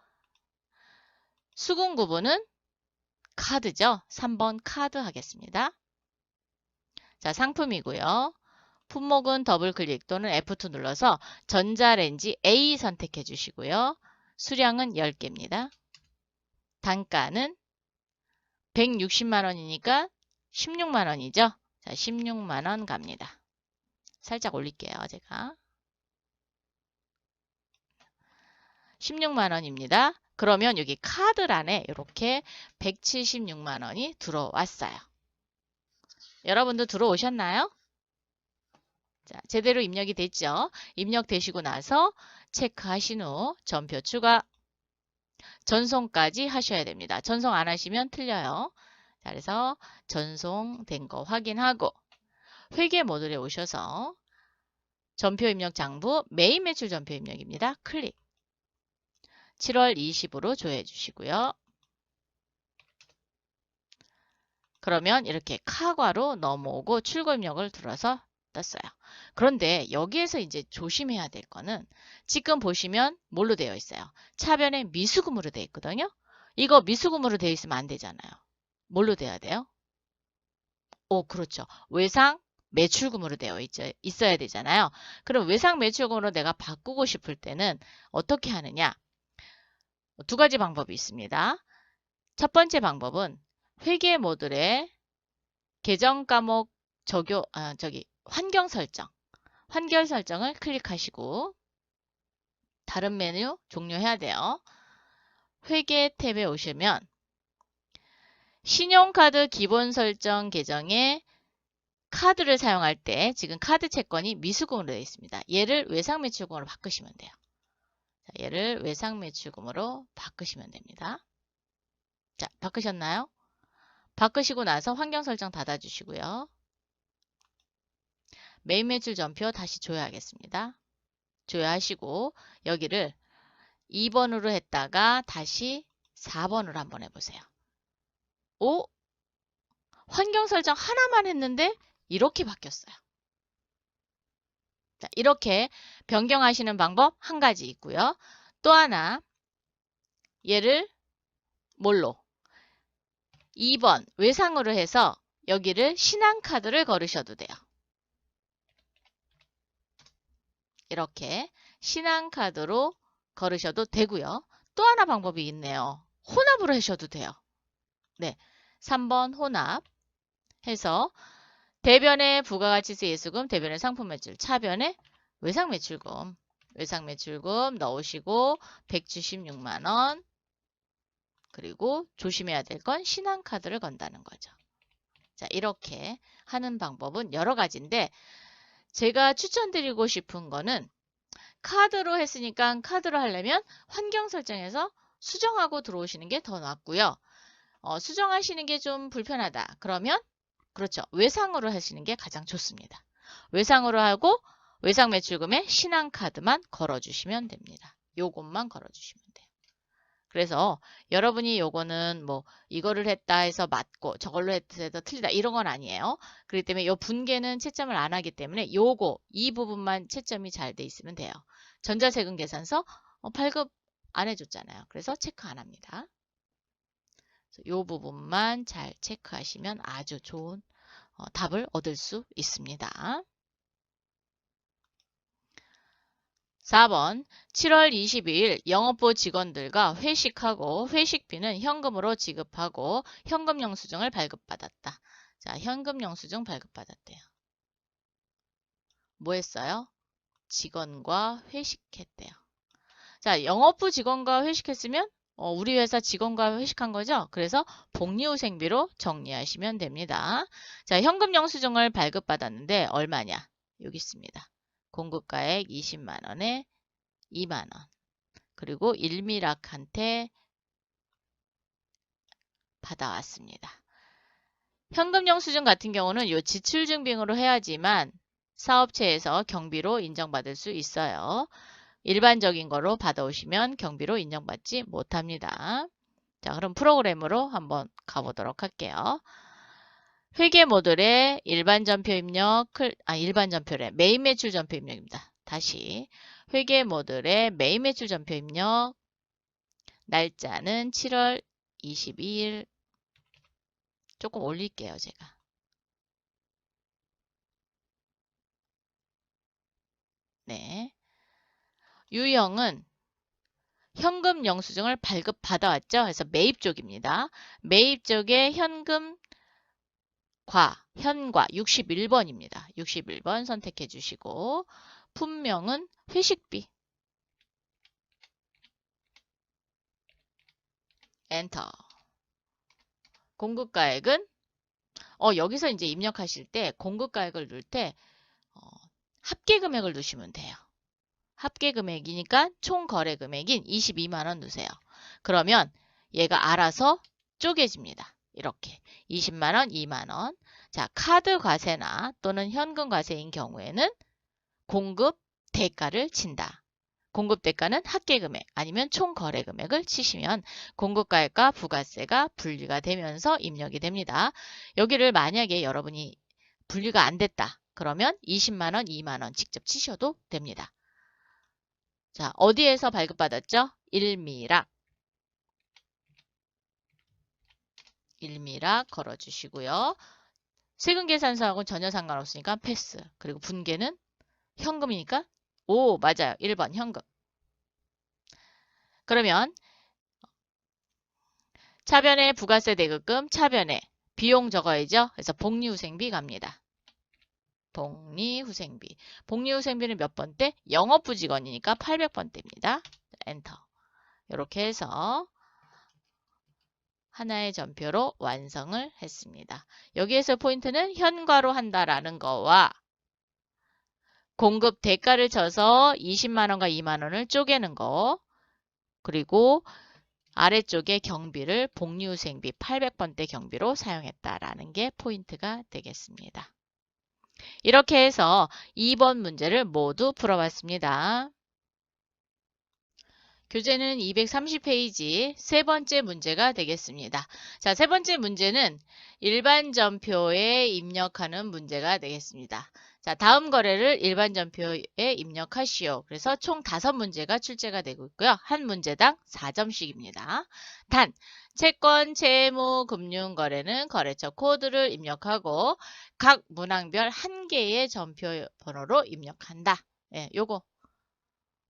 수금 구분은 카드죠. 3번 카드 하겠습니다. 자, 상품이고요. 품목은 더블 클릭 또는 F2 눌러서 전자레인지 A 선택해 주시고요. 수량은 10개입니다. 단가는 160만 원이니까 16만 원이죠. 자, 16만 원 갑니다. 살짝 올릴게요, 제가. 16만 원입니다. 그러면 여기 카드란에 이렇게 176만 원이 들어왔어요. 여러분도 들어오셨나요? 자, 제대로 입력이 됐죠? 입력되시고 나서 체크하신 후 전표 추가, 전송까지 하셔야 됩니다. 전송 안 하시면 틀려요. 자, 그래서 전송된 거 확인하고 회계 모듈에 오셔서 전표 입력 장부 메인 매출 전표 입력입니다. 클릭. 7월 20으로 조회해 주시고요. 그러면 이렇게 카과로 넘어오고 출고 입력을 들어서 떴어요. 그런데 여기에서 이제 조심해야 될 거는 지금 보시면 뭘로 되어 있어요? 차변에 미수금으로 되어 있거든요. 이거 미수금으로 되어 있으면 안 되잖아요. 뭘로 돼야 돼요? 그렇죠. 외상 매출금으로 되어 있어야 되잖아요. 그럼 외상 매출금으로 내가 바꾸고 싶을 때는 어떻게 하느냐? 두 가지 방법이 있습니다. 첫 번째 방법은 회계 모듈에 계정 과목 환경 설정을 클릭하시고 다른 메뉴 종료해야 돼요. 회계 탭에 오시면 신용카드 기본 설정 계정에 카드를 사용할 때 지금 카드 채권이 미수금으로 되어 있습니다. 얘를 외상매출금으로 바꾸시면 돼요. 자, 얘를 외상매출금으로 바꾸시면 됩니다. 자, 바꾸셨나요? 바꾸시고 나서 환경 설정 닫아주시고요. 메인 매출 전표 다시 조회하겠습니다. 조회하시고 여기를 2번으로 했다가 다시 4번으로 한번 해보세요. 환경 설정 하나만 했는데 이렇게 바뀌었어요. 자, 이렇게 변경하시는 방법 한 가지 있고요. 또 하나 얘를 뭘로? 2번 외상으로 해서 여기를 신한카드를 걸으셔도 돼요. 이렇게 신한카드로 걸으셔도 되고요. 또 하나 방법이 있네요. 혼합으로 하셔도 돼요. 네, 3번 혼합 해서 대변의 부가가치세 예수금, 대변의 상품 매출, 차변의 외상 매출금 넣으시고 176만 원 그리고 조심해야 될 건 신한카드를 건다는 거죠. 자, 이렇게 하는 방법은 여러 가지인데 제가 추천드리고 싶은 거는 카드로 했으니까 카드로 하려면 환경 설정에서 수정하고 들어오시는 게 더 낫고요. 수정하시는 게 좀 불편하다. 그러면 그렇죠. 외상으로 하시는 게 가장 좋습니다. 외상으로 하고 외상 매출금에 신한카드만 걸어주시면 됩니다. 요것만 걸어주시면 돼요. 그래서 여러분이 요거는 뭐 이거를 했다 해서 맞고 저걸로 해서 틀리다 이런 건 아니에요. 그렇기 때문에 요 분계는 채점을 안 하기 때문에 이 부분만 채점이 잘 돼 있으면 돼요. 전자세금 계산서 발급 안 해줬잖아요. 그래서 체크 안 합니다. 이 부분만 잘 체크하시면 아주 좋은 답을 얻을 수 있습니다. 4번 7월 22일 영업부 직원들과 회식하고 회식비는 현금으로 지급하고 현금 영수증을 발급받았다. 자, 현금 영수증 발급받았대요. 뭐 했어요? 직원과 회식했대요. 자, 영업부 직원과 회식했으면 우리 회사 직원과 회식한 거죠. 그래서 복리후생비로 정리하시면 됩니다. 자, 현금 영수증을 발급받았는데 얼마냐? 여기 있습니다. 공급가액 20만 원에 2만 원. 그리고 일미락한테 받아왔습니다. 현금 영수증 같은 경우는 요 지출 증빙으로 해야지만 사업체에서 경비로 인정받을 수 있어요. 일반적인 거로 받아오시면 경비로 인정받지 못합니다. 자, 그럼 프로그램으로 한번 가보도록 할게요. 회계 모듈에 일반 전표 입력, 일반 전표래. 메인 매출 전표 입력입니다. 다시 회계 모듈의 매입 매출 전표 입력. 날짜는 7월 22일. 조금 올릴게요, 제가. 네. 유형은 현금 영수증을 발급받아왔죠. 그래서 매입 쪽입니다. 매입 쪽에 현과 61번입니다. 61번 선택해 주시고 품명은 회식비. 엔터. 공급가액은 여기서 이제 입력하실 때 공급가액을 넣을 때 합계금액을 넣으시면 돼요. 합계금액이니까 총 거래금액인 22만 원 넣으세요. 그러면 얘가 알아서 쪼개집니다. 이렇게 20만 원, 2만 원. 자, 카드 과세나 또는 현금 과세인 경우에는 공급 대가를 친다. 공급 대가는 합계금액 아니면 총 거래금액을 치시면 공급가액과 부가세가 분리가 되면서 입력이 됩니다. 여기를 만약에 여러분이 분리가 안 됐다. 그러면 20만 원, 2만 원 직접 치셔도 됩니다. 자, 어디에서 발급받았죠? 일미락. 일미락 걸어주시고요. 세금계산서하고는 전혀 상관없으니까 패스. 그리고 분계는 현금이니까 맞아요. 1번 현금. 그러면 차변에 부가세 대급금, 차변에 비용 적어야죠. 그래서 복리후생비 갑니다. 복리후생비. 복리후생비는 몇 번대? 영업부직원이니까 800번대입니다. 엔터. 이렇게 해서 하나의 전표로 완성을 했습니다. 여기에서 포인트는 현과로 한다라는 거와 공급 대가를 쳐서 20만 원과 2만 원을 쪼개는 거, 그리고 아래쪽에 경비를 복리후생비 800번대 경비로 사용했다라는 게 포인트가 되겠습니다. 이렇게 해서 2번 문제를 모두 풀어봤습니다. 교재는 230페이지 세 번째 문제가 되겠습니다. 자, 세 번째 문제는 일반 전표에 입력하는 문제가 되겠습니다. 자, 다음 거래를 일반 전표에 입력하시오. 그래서 총 5문제가 출제가 되고 있고요. 한 문제당 4점씩입니다. 단, 채권, 채무, 금융 거래는 거래처 코드를 입력하고 각 문항별 한 개의 전표 번호로 입력한다. 예, 요거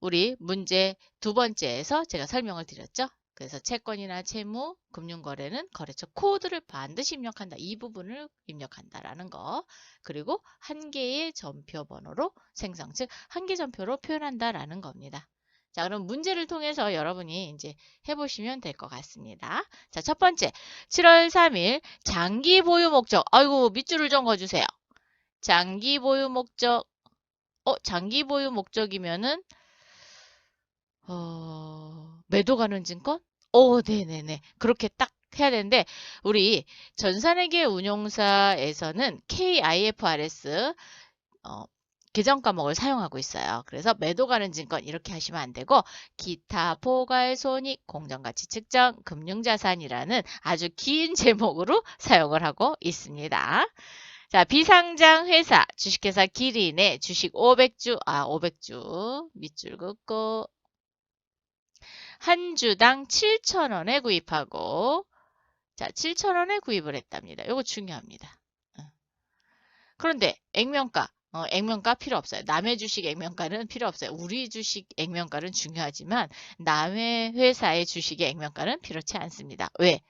우리 문제 두 번째에서 제가 설명을 드렸죠. 그래서 채권이나 채무, 금융거래는 거래처 코드를 반드시 입력한다. 이 부분을 입력한다라는 거. 그리고 한 개의 전표 번호로 생성, 즉 한 개 전표로 표현한다라는 겁니다. 자, 그럼 문제를 통해서 여러분이 이제 해보시면 될 것 같습니다. 자, 첫 번째, 7월 3일 장기 보유 목적. 아이고, 밑줄을 좀 그어주세요. 장기 보유 목적. 장기 보유 목적이면은 매도 가능 증권? 네네네. 그렇게 딱 해야 되는데, 우리 전산회계 운용사에서는 KIFRS, 계정 과목을 사용하고 있어요. 그래서 매도 가능 증권 이렇게 하시면 안 되고, 기타 포괄 손익 공정가치 측정 금융자산이라는 아주 긴 제목으로 사용을 하고 있습니다. 자, 비상장 회사, 주식회사 기린의 주식 500주, 500주, 밑줄 긋고, 한 주당 7,000원에 구입하고, 자, 7,000원에 구입을 했답니다. 이거 중요합니다. 그런데 액면가, 액면가 필요 없어요. 남의 주식 액면가는 필요 없어요. 우리 주식 액면가는 중요하지만 남의 회사의 주식의 액면가는 필요치 않습니다. 왜?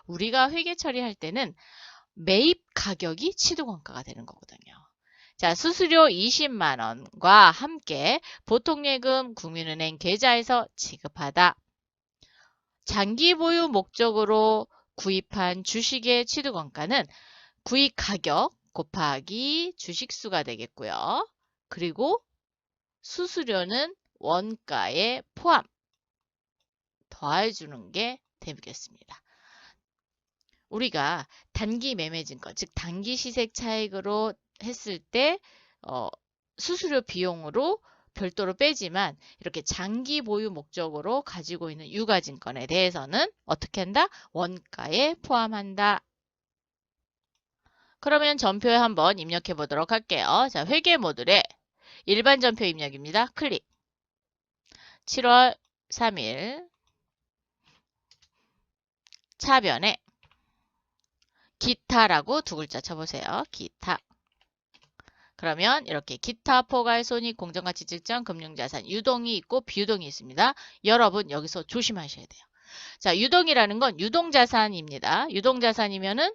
우리가 회계 처리할 때는 매입 가격이 취득원가가 되는 거거든요. 자, 수수료 20만 원과 함께 보통예금 국민은행 계좌에서 지급하다. 장기 보유 목적으로 구입한 주식의 취득원가는 구입 가격 곱하기 주식수가 되겠고요. 그리고 수수료는 원가에 포함 더해주는 게 되겠습니다. 우리가 단기 매매증권, 즉 단기 시색 차익으로 했을 때 수수료 비용으로 별도로 빼지만 이렇게 장기 보유 목적으로 가지고 있는 유가증권에 대해서는 어떻게 한다? 원가에 포함한다. 그러면 전표에 한번 입력해 보도록 할게요. 자, 회계 모듈에 일반 전표 입력입니다. 클릭. 7월 3일 차변에 기타라고 두 글자 쳐보세요. 기타. 그러면 이렇게 기타 포괄 손익 공정가치 측정 금융자산 유동이 있고 비유동이 있습니다. 여러분 여기서 조심하셔야 돼요. 자, 유동이라는 건 유동자산입니다. 유동자산이면은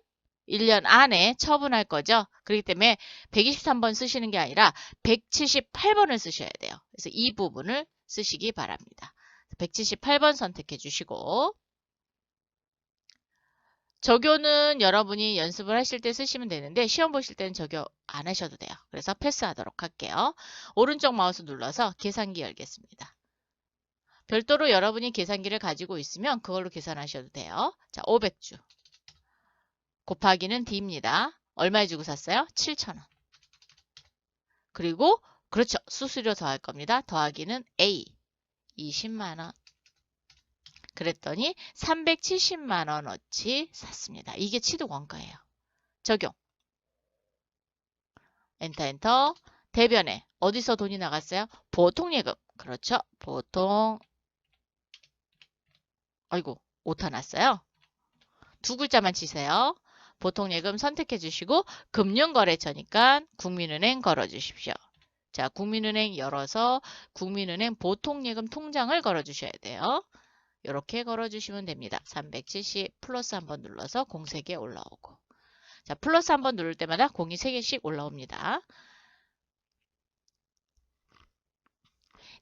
1년 안에 처분할 거죠. 그렇기 때문에 123번 쓰시는 게 아니라 178번을 쓰셔야 돼요. 그래서 이 부분을 쓰시기 바랍니다. 178번 선택해 주시고 적요는 여러분이 연습을 하실 때 쓰시면 되는데 시험 보실 때는 적요 안 하셔도 돼요. 그래서 패스하도록 할게요. 오른쪽 마우스 눌러서 계산기 열겠습니다. 별도로 여러분이 계산기를 가지고 있으면 그걸로 계산하셔도 돼요. 자, 500주 곱하기는 D입니다. 얼마에 주고 샀어요? 7,000원. 그리고 그렇죠. 수수료 더할 겁니다. 더하기는 A 20만원. 그랬더니 370만원어치 샀습니다. 이게 취득 원가예요. 적용. 엔터 엔터. 대변에 어디서 돈이 나갔어요? 보통예금. 그렇죠. 보통. 아이고 오타 났어요. 두 글자만 치세요. 보통예금 선택해 주시고 금융거래처니까 국민은행 걸어주십시오. 자, 국민은행 열어서 국민은행 보통예금 통장을 걸어주셔야 돼요. 이렇게 걸어주시면 됩니다. 370 플러스 한번 눌러서 공 3개 올라오고. 자, 플러스 한번 누를 때마다 공이 3개씩 올라옵니다.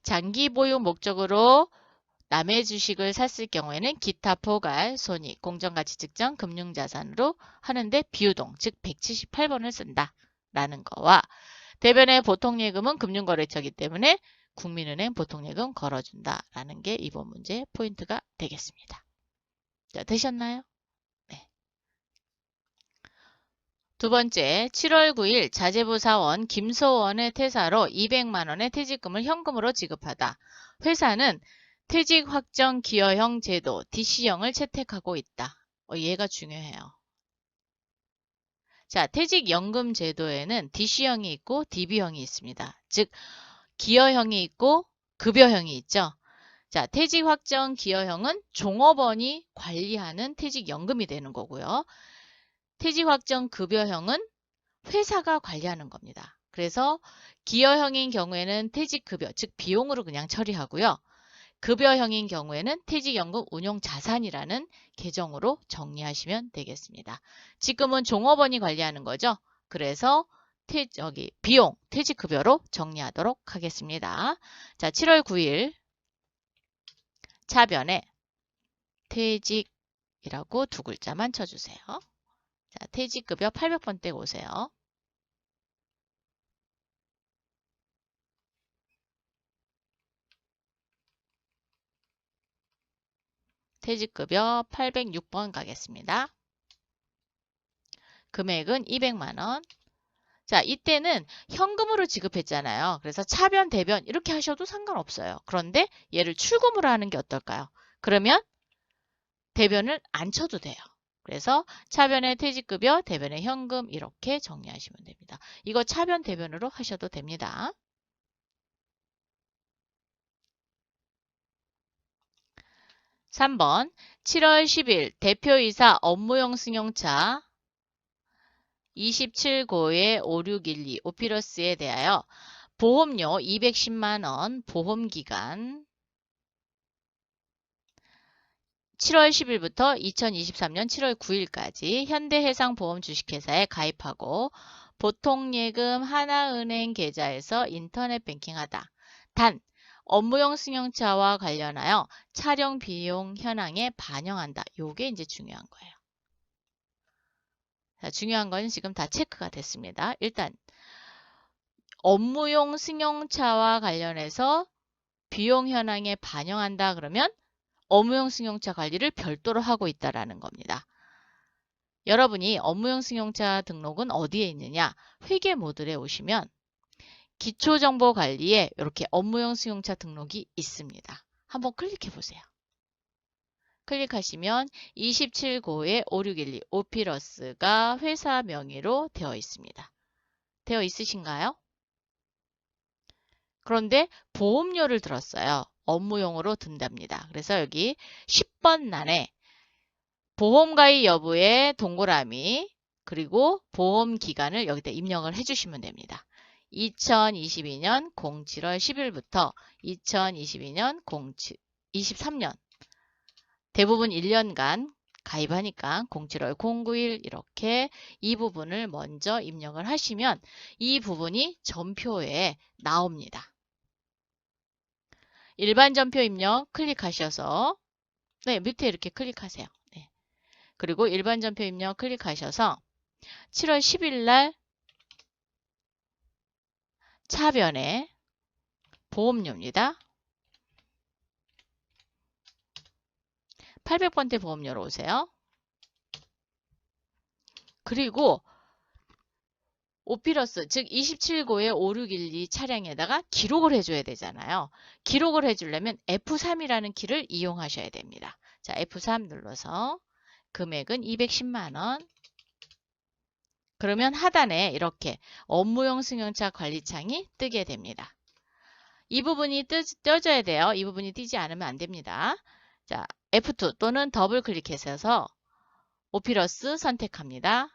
장기 보유 목적으로 남의 주식을 샀을 경우에는 기타 포괄, 손익, 공정가치 측정, 금융자산으로 하는데 비유동, 즉 178번을 쓴다라는 거와 대변의 보통예금은 금융거래처이기 때문에 국민은행 보통예금 걸어준다라는 게 이번 문제 포인트가 되겠습니다. 자, 되셨나요? 네. 두 번째, 7월 9일 자재부사원 김소원의 퇴사로 200만원의 퇴직금을 현금으로 지급하다. 회사는 퇴직 확정 기여형 제도 DC형을 채택하고 있다. 얘가 중요해요. 자, 퇴직연금 제도에는 DC형이 있고 DB형이 있습니다. 즉 기여형이 있고 급여형이 있죠. 자, 퇴직 확정 기여형은 종업원이 관리하는 퇴직연금이 되는 거고요. 퇴직 확정 급여형은 회사가 관리하는 겁니다. 그래서 기여형인 경우에는 퇴직급여, 즉 비용으로 그냥 처리하고요. 급여형인 경우에는 퇴직연금 운용자산이라는 계정으로 정리하시면 되겠습니다. 지금은 종업원이 관리하는 거죠. 그래서 비용, 퇴직급여로 정리하도록 하겠습니다. 자, 7월 9일 차변에 퇴직이라고 두 글자만 쳐주세요. 자, 퇴직급여 800번 떼고 오세요. 퇴직급여 806번 가겠습니다. 금액은 200만원. 자, 이때는 현금으로 지급했잖아요. 그래서 차변, 대변 이렇게 하셔도 상관없어요. 그런데 얘를 출금으로 하는 게 어떨까요? 그러면 대변을 안 쳐도 돼요. 그래서 차변의 퇴직급여, 대변의 현금 이렇게 정리하시면 됩니다. 이거 차변, 대변으로 하셔도 됩니다. (3번) 7월 10일 대표이사 업무용 승용차 27고의 5612 오피러스에 대하여 보험료 210만원 보험기간 7월 10일부터 2023년 7월 9일까지 현대해상보험 주식회사에 가입하고 보통예금 하나은행 계좌에서 인터넷 뱅킹하다. 단 업무용 승용차와 관련하여 촬영 비용 현황에 반영한다. 요게 이제 중요한 거예요. 자, 중요한 건 지금 다 체크가 됐습니다. 일단 업무용 승용차와 관련해서 비용 현황에 반영한다 그러면 업무용 승용차 관리를 별도로 하고 있다라는 겁니다. 여러분이 업무용 승용차 등록은 어디에 있느냐? 회계 모듈에 오시면 기초정보관리에 이렇게 업무용 승용차 등록이 있습니다. 한번 클릭해 보세요. 클릭하시면 27고의 5612 오피러스가 회사 명의로 되어 있습니다. 되어 있으신가요? 그런데 보험료를 들었어요. 업무용으로 든답니다. 그래서 여기 10번 난에 보험가입 여부의 동그라미 그리고 보험 기간을 여기다 입력을 해주시면 됩니다. 2022년 07월 10일부터 2022년 23년 대부분 1년간 가입하니까 07월 09일 이렇게 이 부분을 먼저 입력을 하시면 이 부분이 전표에 나옵니다. 일반 전표 입력 클릭하셔서 네, 밑에 이렇게 클릭하세요. 네. 그리고 일반 전표 입력 클릭하셔서 7월 10일 날 차변에 보험료입니다. 800번대 보험료로 오세요. 그리고 오피러스 즉 27고의 5612 차량에다가 기록을 해줘야 되잖아요. 기록을 해주려면 F3이라는 키를 이용하셔야 됩니다. 자, F3 눌러서 금액은 210만원. 그러면 하단에 이렇게 업무용 승용차 관리창이 뜨게 됩니다. 이 부분이 떠져야 돼요. 이 부분이 뜨지 않으면 안 됩니다. 자, F2 또는 더블 클릭해서 오피러스 선택합니다.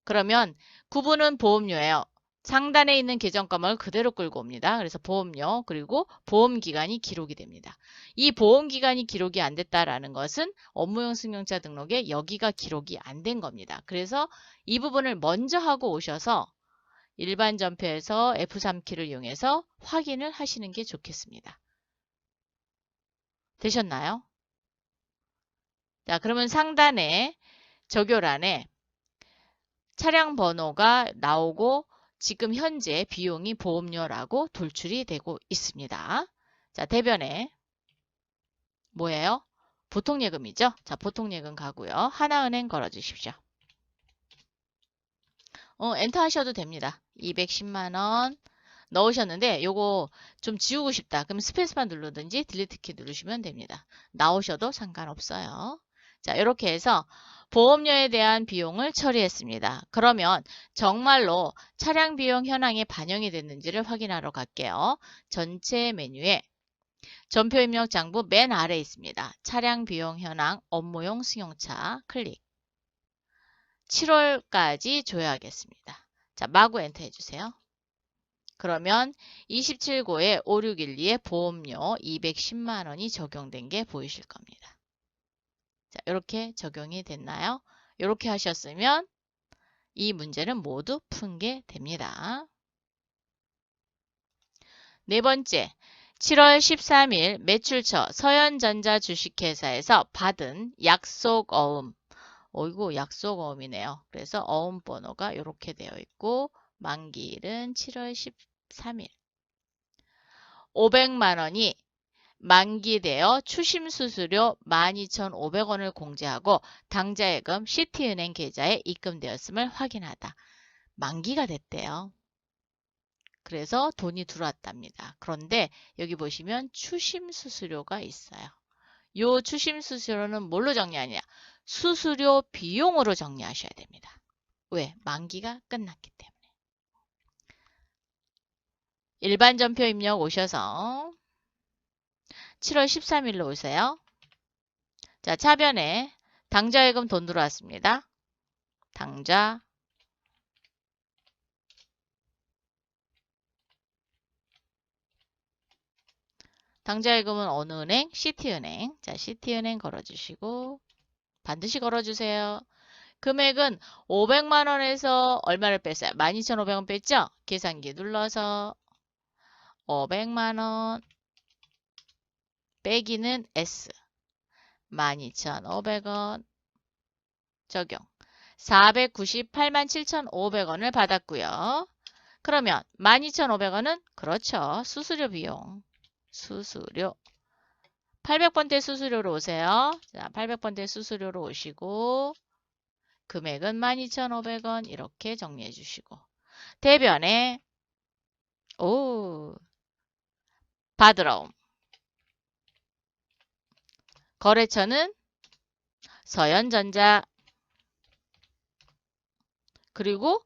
그러면 구분은 보험료예요. 상단에 있는 계정값을 그대로 끌고 옵니다. 그래서 보험료 그리고 보험기간이 기록이 됩니다. 이 보험기간이 기록이 안 됐다라는 것은 업무용 승용차 등록에 여기가 기록이 안 된 겁니다. 그래서 이 부분을 먼저 하고 오셔서 일반 전표에서 F3키를 이용해서 확인을 하시는 게 좋겠습니다. 되셨나요? 자, 그러면 상단에 적요란에 차량 번호가 나오고 지금 현재 비용이 보험료라고 돌출이 되고 있습니다. 자, 대변에 뭐예요? 보통예금이죠. 자, 보통예금 가고요. 하나은행 걸어주십시오. 엔터 하셔도 됩니다. 210만원 넣으셨는데 요거 좀 지우고 싶다. 그럼 스페이스바 누르든지 딜리트 키 누르시면 됩니다. 나오셔도 상관없어요. 자, 이렇게 해서 보험료에 대한 비용을 처리했습니다. 그러면 정말로 차량 비용 현황에 반영이 됐는지를 확인하러 갈게요. 전체 메뉴에 전표 입력 장부 맨 아래에 있습니다. 차량 비용 현황 업무용 승용차 클릭. 7월까지 줘야겠습니다. 자, 마구 엔터 해주세요. 그러면 27고에 5612에 보험료 210만원이 적용된 게 보이실 겁니다. 자, 이렇게 적용이 됐나요? 이렇게 하셨으면 이 문제는 모두 푼 게 됩니다. 네 번째, 7월 13일 매출처 서현전자 주식회사에서 받은 약속어음. 어이구, 약속어음이네요. 그래서 어음 번호가 이렇게 되어 있고 만기일은 7월 13일. 500만원이 만기되어 추심수수료 12,500원을 공제하고 당좌예금 시티은행 계좌에 입금되었음을 확인하다. 만기가 됐대요. 그래서 돈이 들어왔답니다. 그런데 여기 보시면 추심수수료가 있어요. 요 추심수수료는 뭘로 정리하냐? 수수료 비용으로 정리하셔야 됩니다. 왜? 만기가 끝났기 때문에. 일반 전표 입력 오셔서 7월 13일로 오세요. 자, 차변에 당좌예금 돈 들어왔습니다. 당좌 당좌예금은 어느 은행? 시티은행. 자, 시티은행 걸어주시고 반드시 걸어주세요. 금액은 500만원에서 얼마를 뺐어요? 12,500원 뺐죠? 계산기 눌러서 500만원 빼기는 S 12,500원 적용 498만 7,500원을 받았고요. 그러면 12,500원은 그렇죠. 수수료 비용 수수료 800번대 수수료로 오세요. 자, 800번대 수수료로 오시고 금액은 12,500원 이렇게 정리해 주시고 대변에 받으러 옴. 거래처는 서현전자 그리고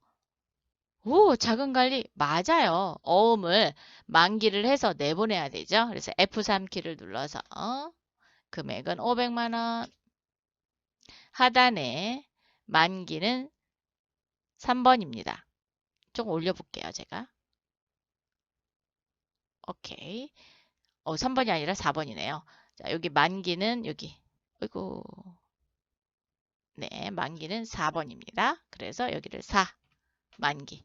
오, 자금 관리 맞아요. 어음을 만기를 해서 내보내야 되죠. 그래서 F3키를 눌러서 금액은 500만 원, 하단에 만기는 3번입니다. 조금 올려볼게요, 제가. 오케이. 3번이 아니라 4번이네요. 자, 여기 만기는 여기. 어이구. 네, 만기는 4번입니다. 그래서 여기를 4, 만기.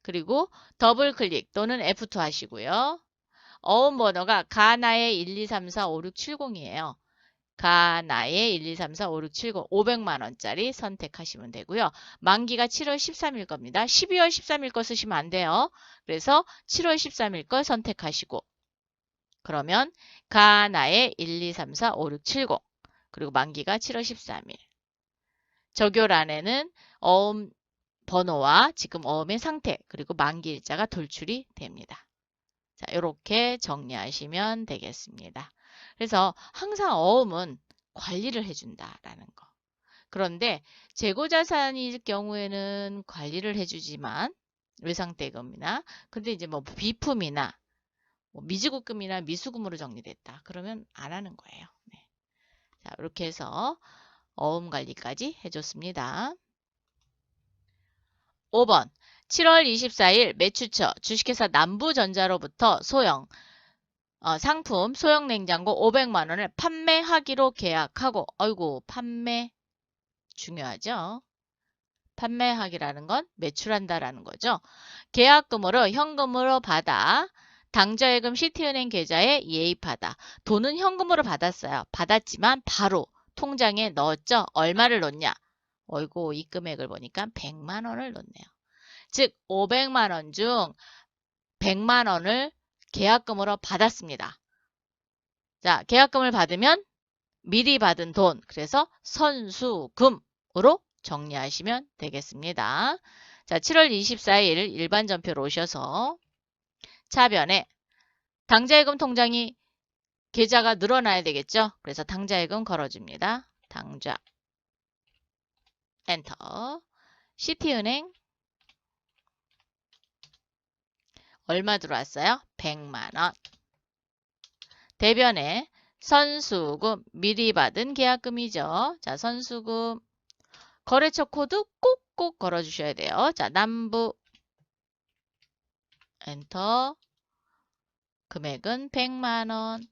그리고 더블 클릭 또는 F2 하시고요. 어음 번호가 가나의 1, 2, 3, 4, 5, 6, 70이에요. 가나의 1, 2, 3, 4, 5, 6, 70 500만 원짜리 선택하시면 되고요. 만기가 7월 13일 겁니다. 12월 13일 거 쓰시면 안 돼요. 그래서 7월 13일 거 선택하시고 그러면 가나의 1, 2, 3, 4, 5, 6, 70 그리고 만기가 7월 13일 적요란에는 어음 번호와 지금 어음의 상태 그리고 만기 일자가 돌출이 됩니다. 자, 이렇게 정리하시면 되겠습니다. 그래서 항상 어음은 관리를 해준다라는 거. 그런데 재고자산일 경우에는 관리를 해주지만 외상대금이나 근데 이제 뭐 비품이나 뭐 미지급금이나 미수금으로 정리됐다. 그러면 안 하는 거예요. 네. 자, 이렇게 해서 어음 관리까지 해줬습니다. 5번 7월 24일 매출처 주식회사 남부전자로부터 소형 상품 소형 냉장고 500만 원을 판매하기로 계약하고 어이구 판매 중요하죠. 판매하기라는 건 매출한다라는 거죠. 계약금으로 현금으로 받아 당좌예금 시티은행 계좌에 예입하다. 돈은 현금으로 받았어요. 받았지만 바로 통장에 넣었죠. 얼마를 넣냐? 어이구 이 금액을 보니까 100만 원을 넣네요. 즉 500만 원 중 100만 원을 계약금으로 받았습니다. 자, 계약금을 받으면 미리 받은 돈, 그래서 선수금으로 정리하시면 되겠습니다. 자, 7월 24일 일반 전표로 오셔서 차변에 당좌예금 통장이 계좌가 늘어나야 되겠죠? 그래서 당좌예금 걸어줍니다. 당좌 엔터 시티은행 얼마 들어왔어요? 100만 원. 대변에 선수금 미리 받은 계약금이죠. 자, 선수금 거래처 코드 꼭꼭 걸어주셔야 돼요. 자, 남부 엔터 금액은 100만 원.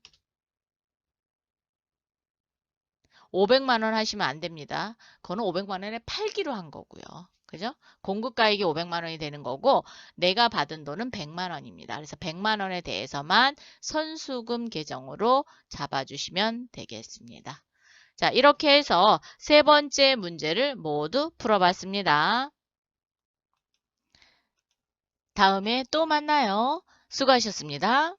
500만 원 하시면 안 됩니다. 그거는 500만 원에 팔기로 한 거고요. 그죠? 공급가액이 500만 원이 되는 거고 내가 받은 돈은 100만 원입니다. 그래서 100만 원에 대해서만 선수금 계정으로 잡아주시면 되겠습니다. 자, 이렇게 해서 세 번째 문제를 모두 풀어봤습니다. 다음에 또 만나요. 수고하셨습니다.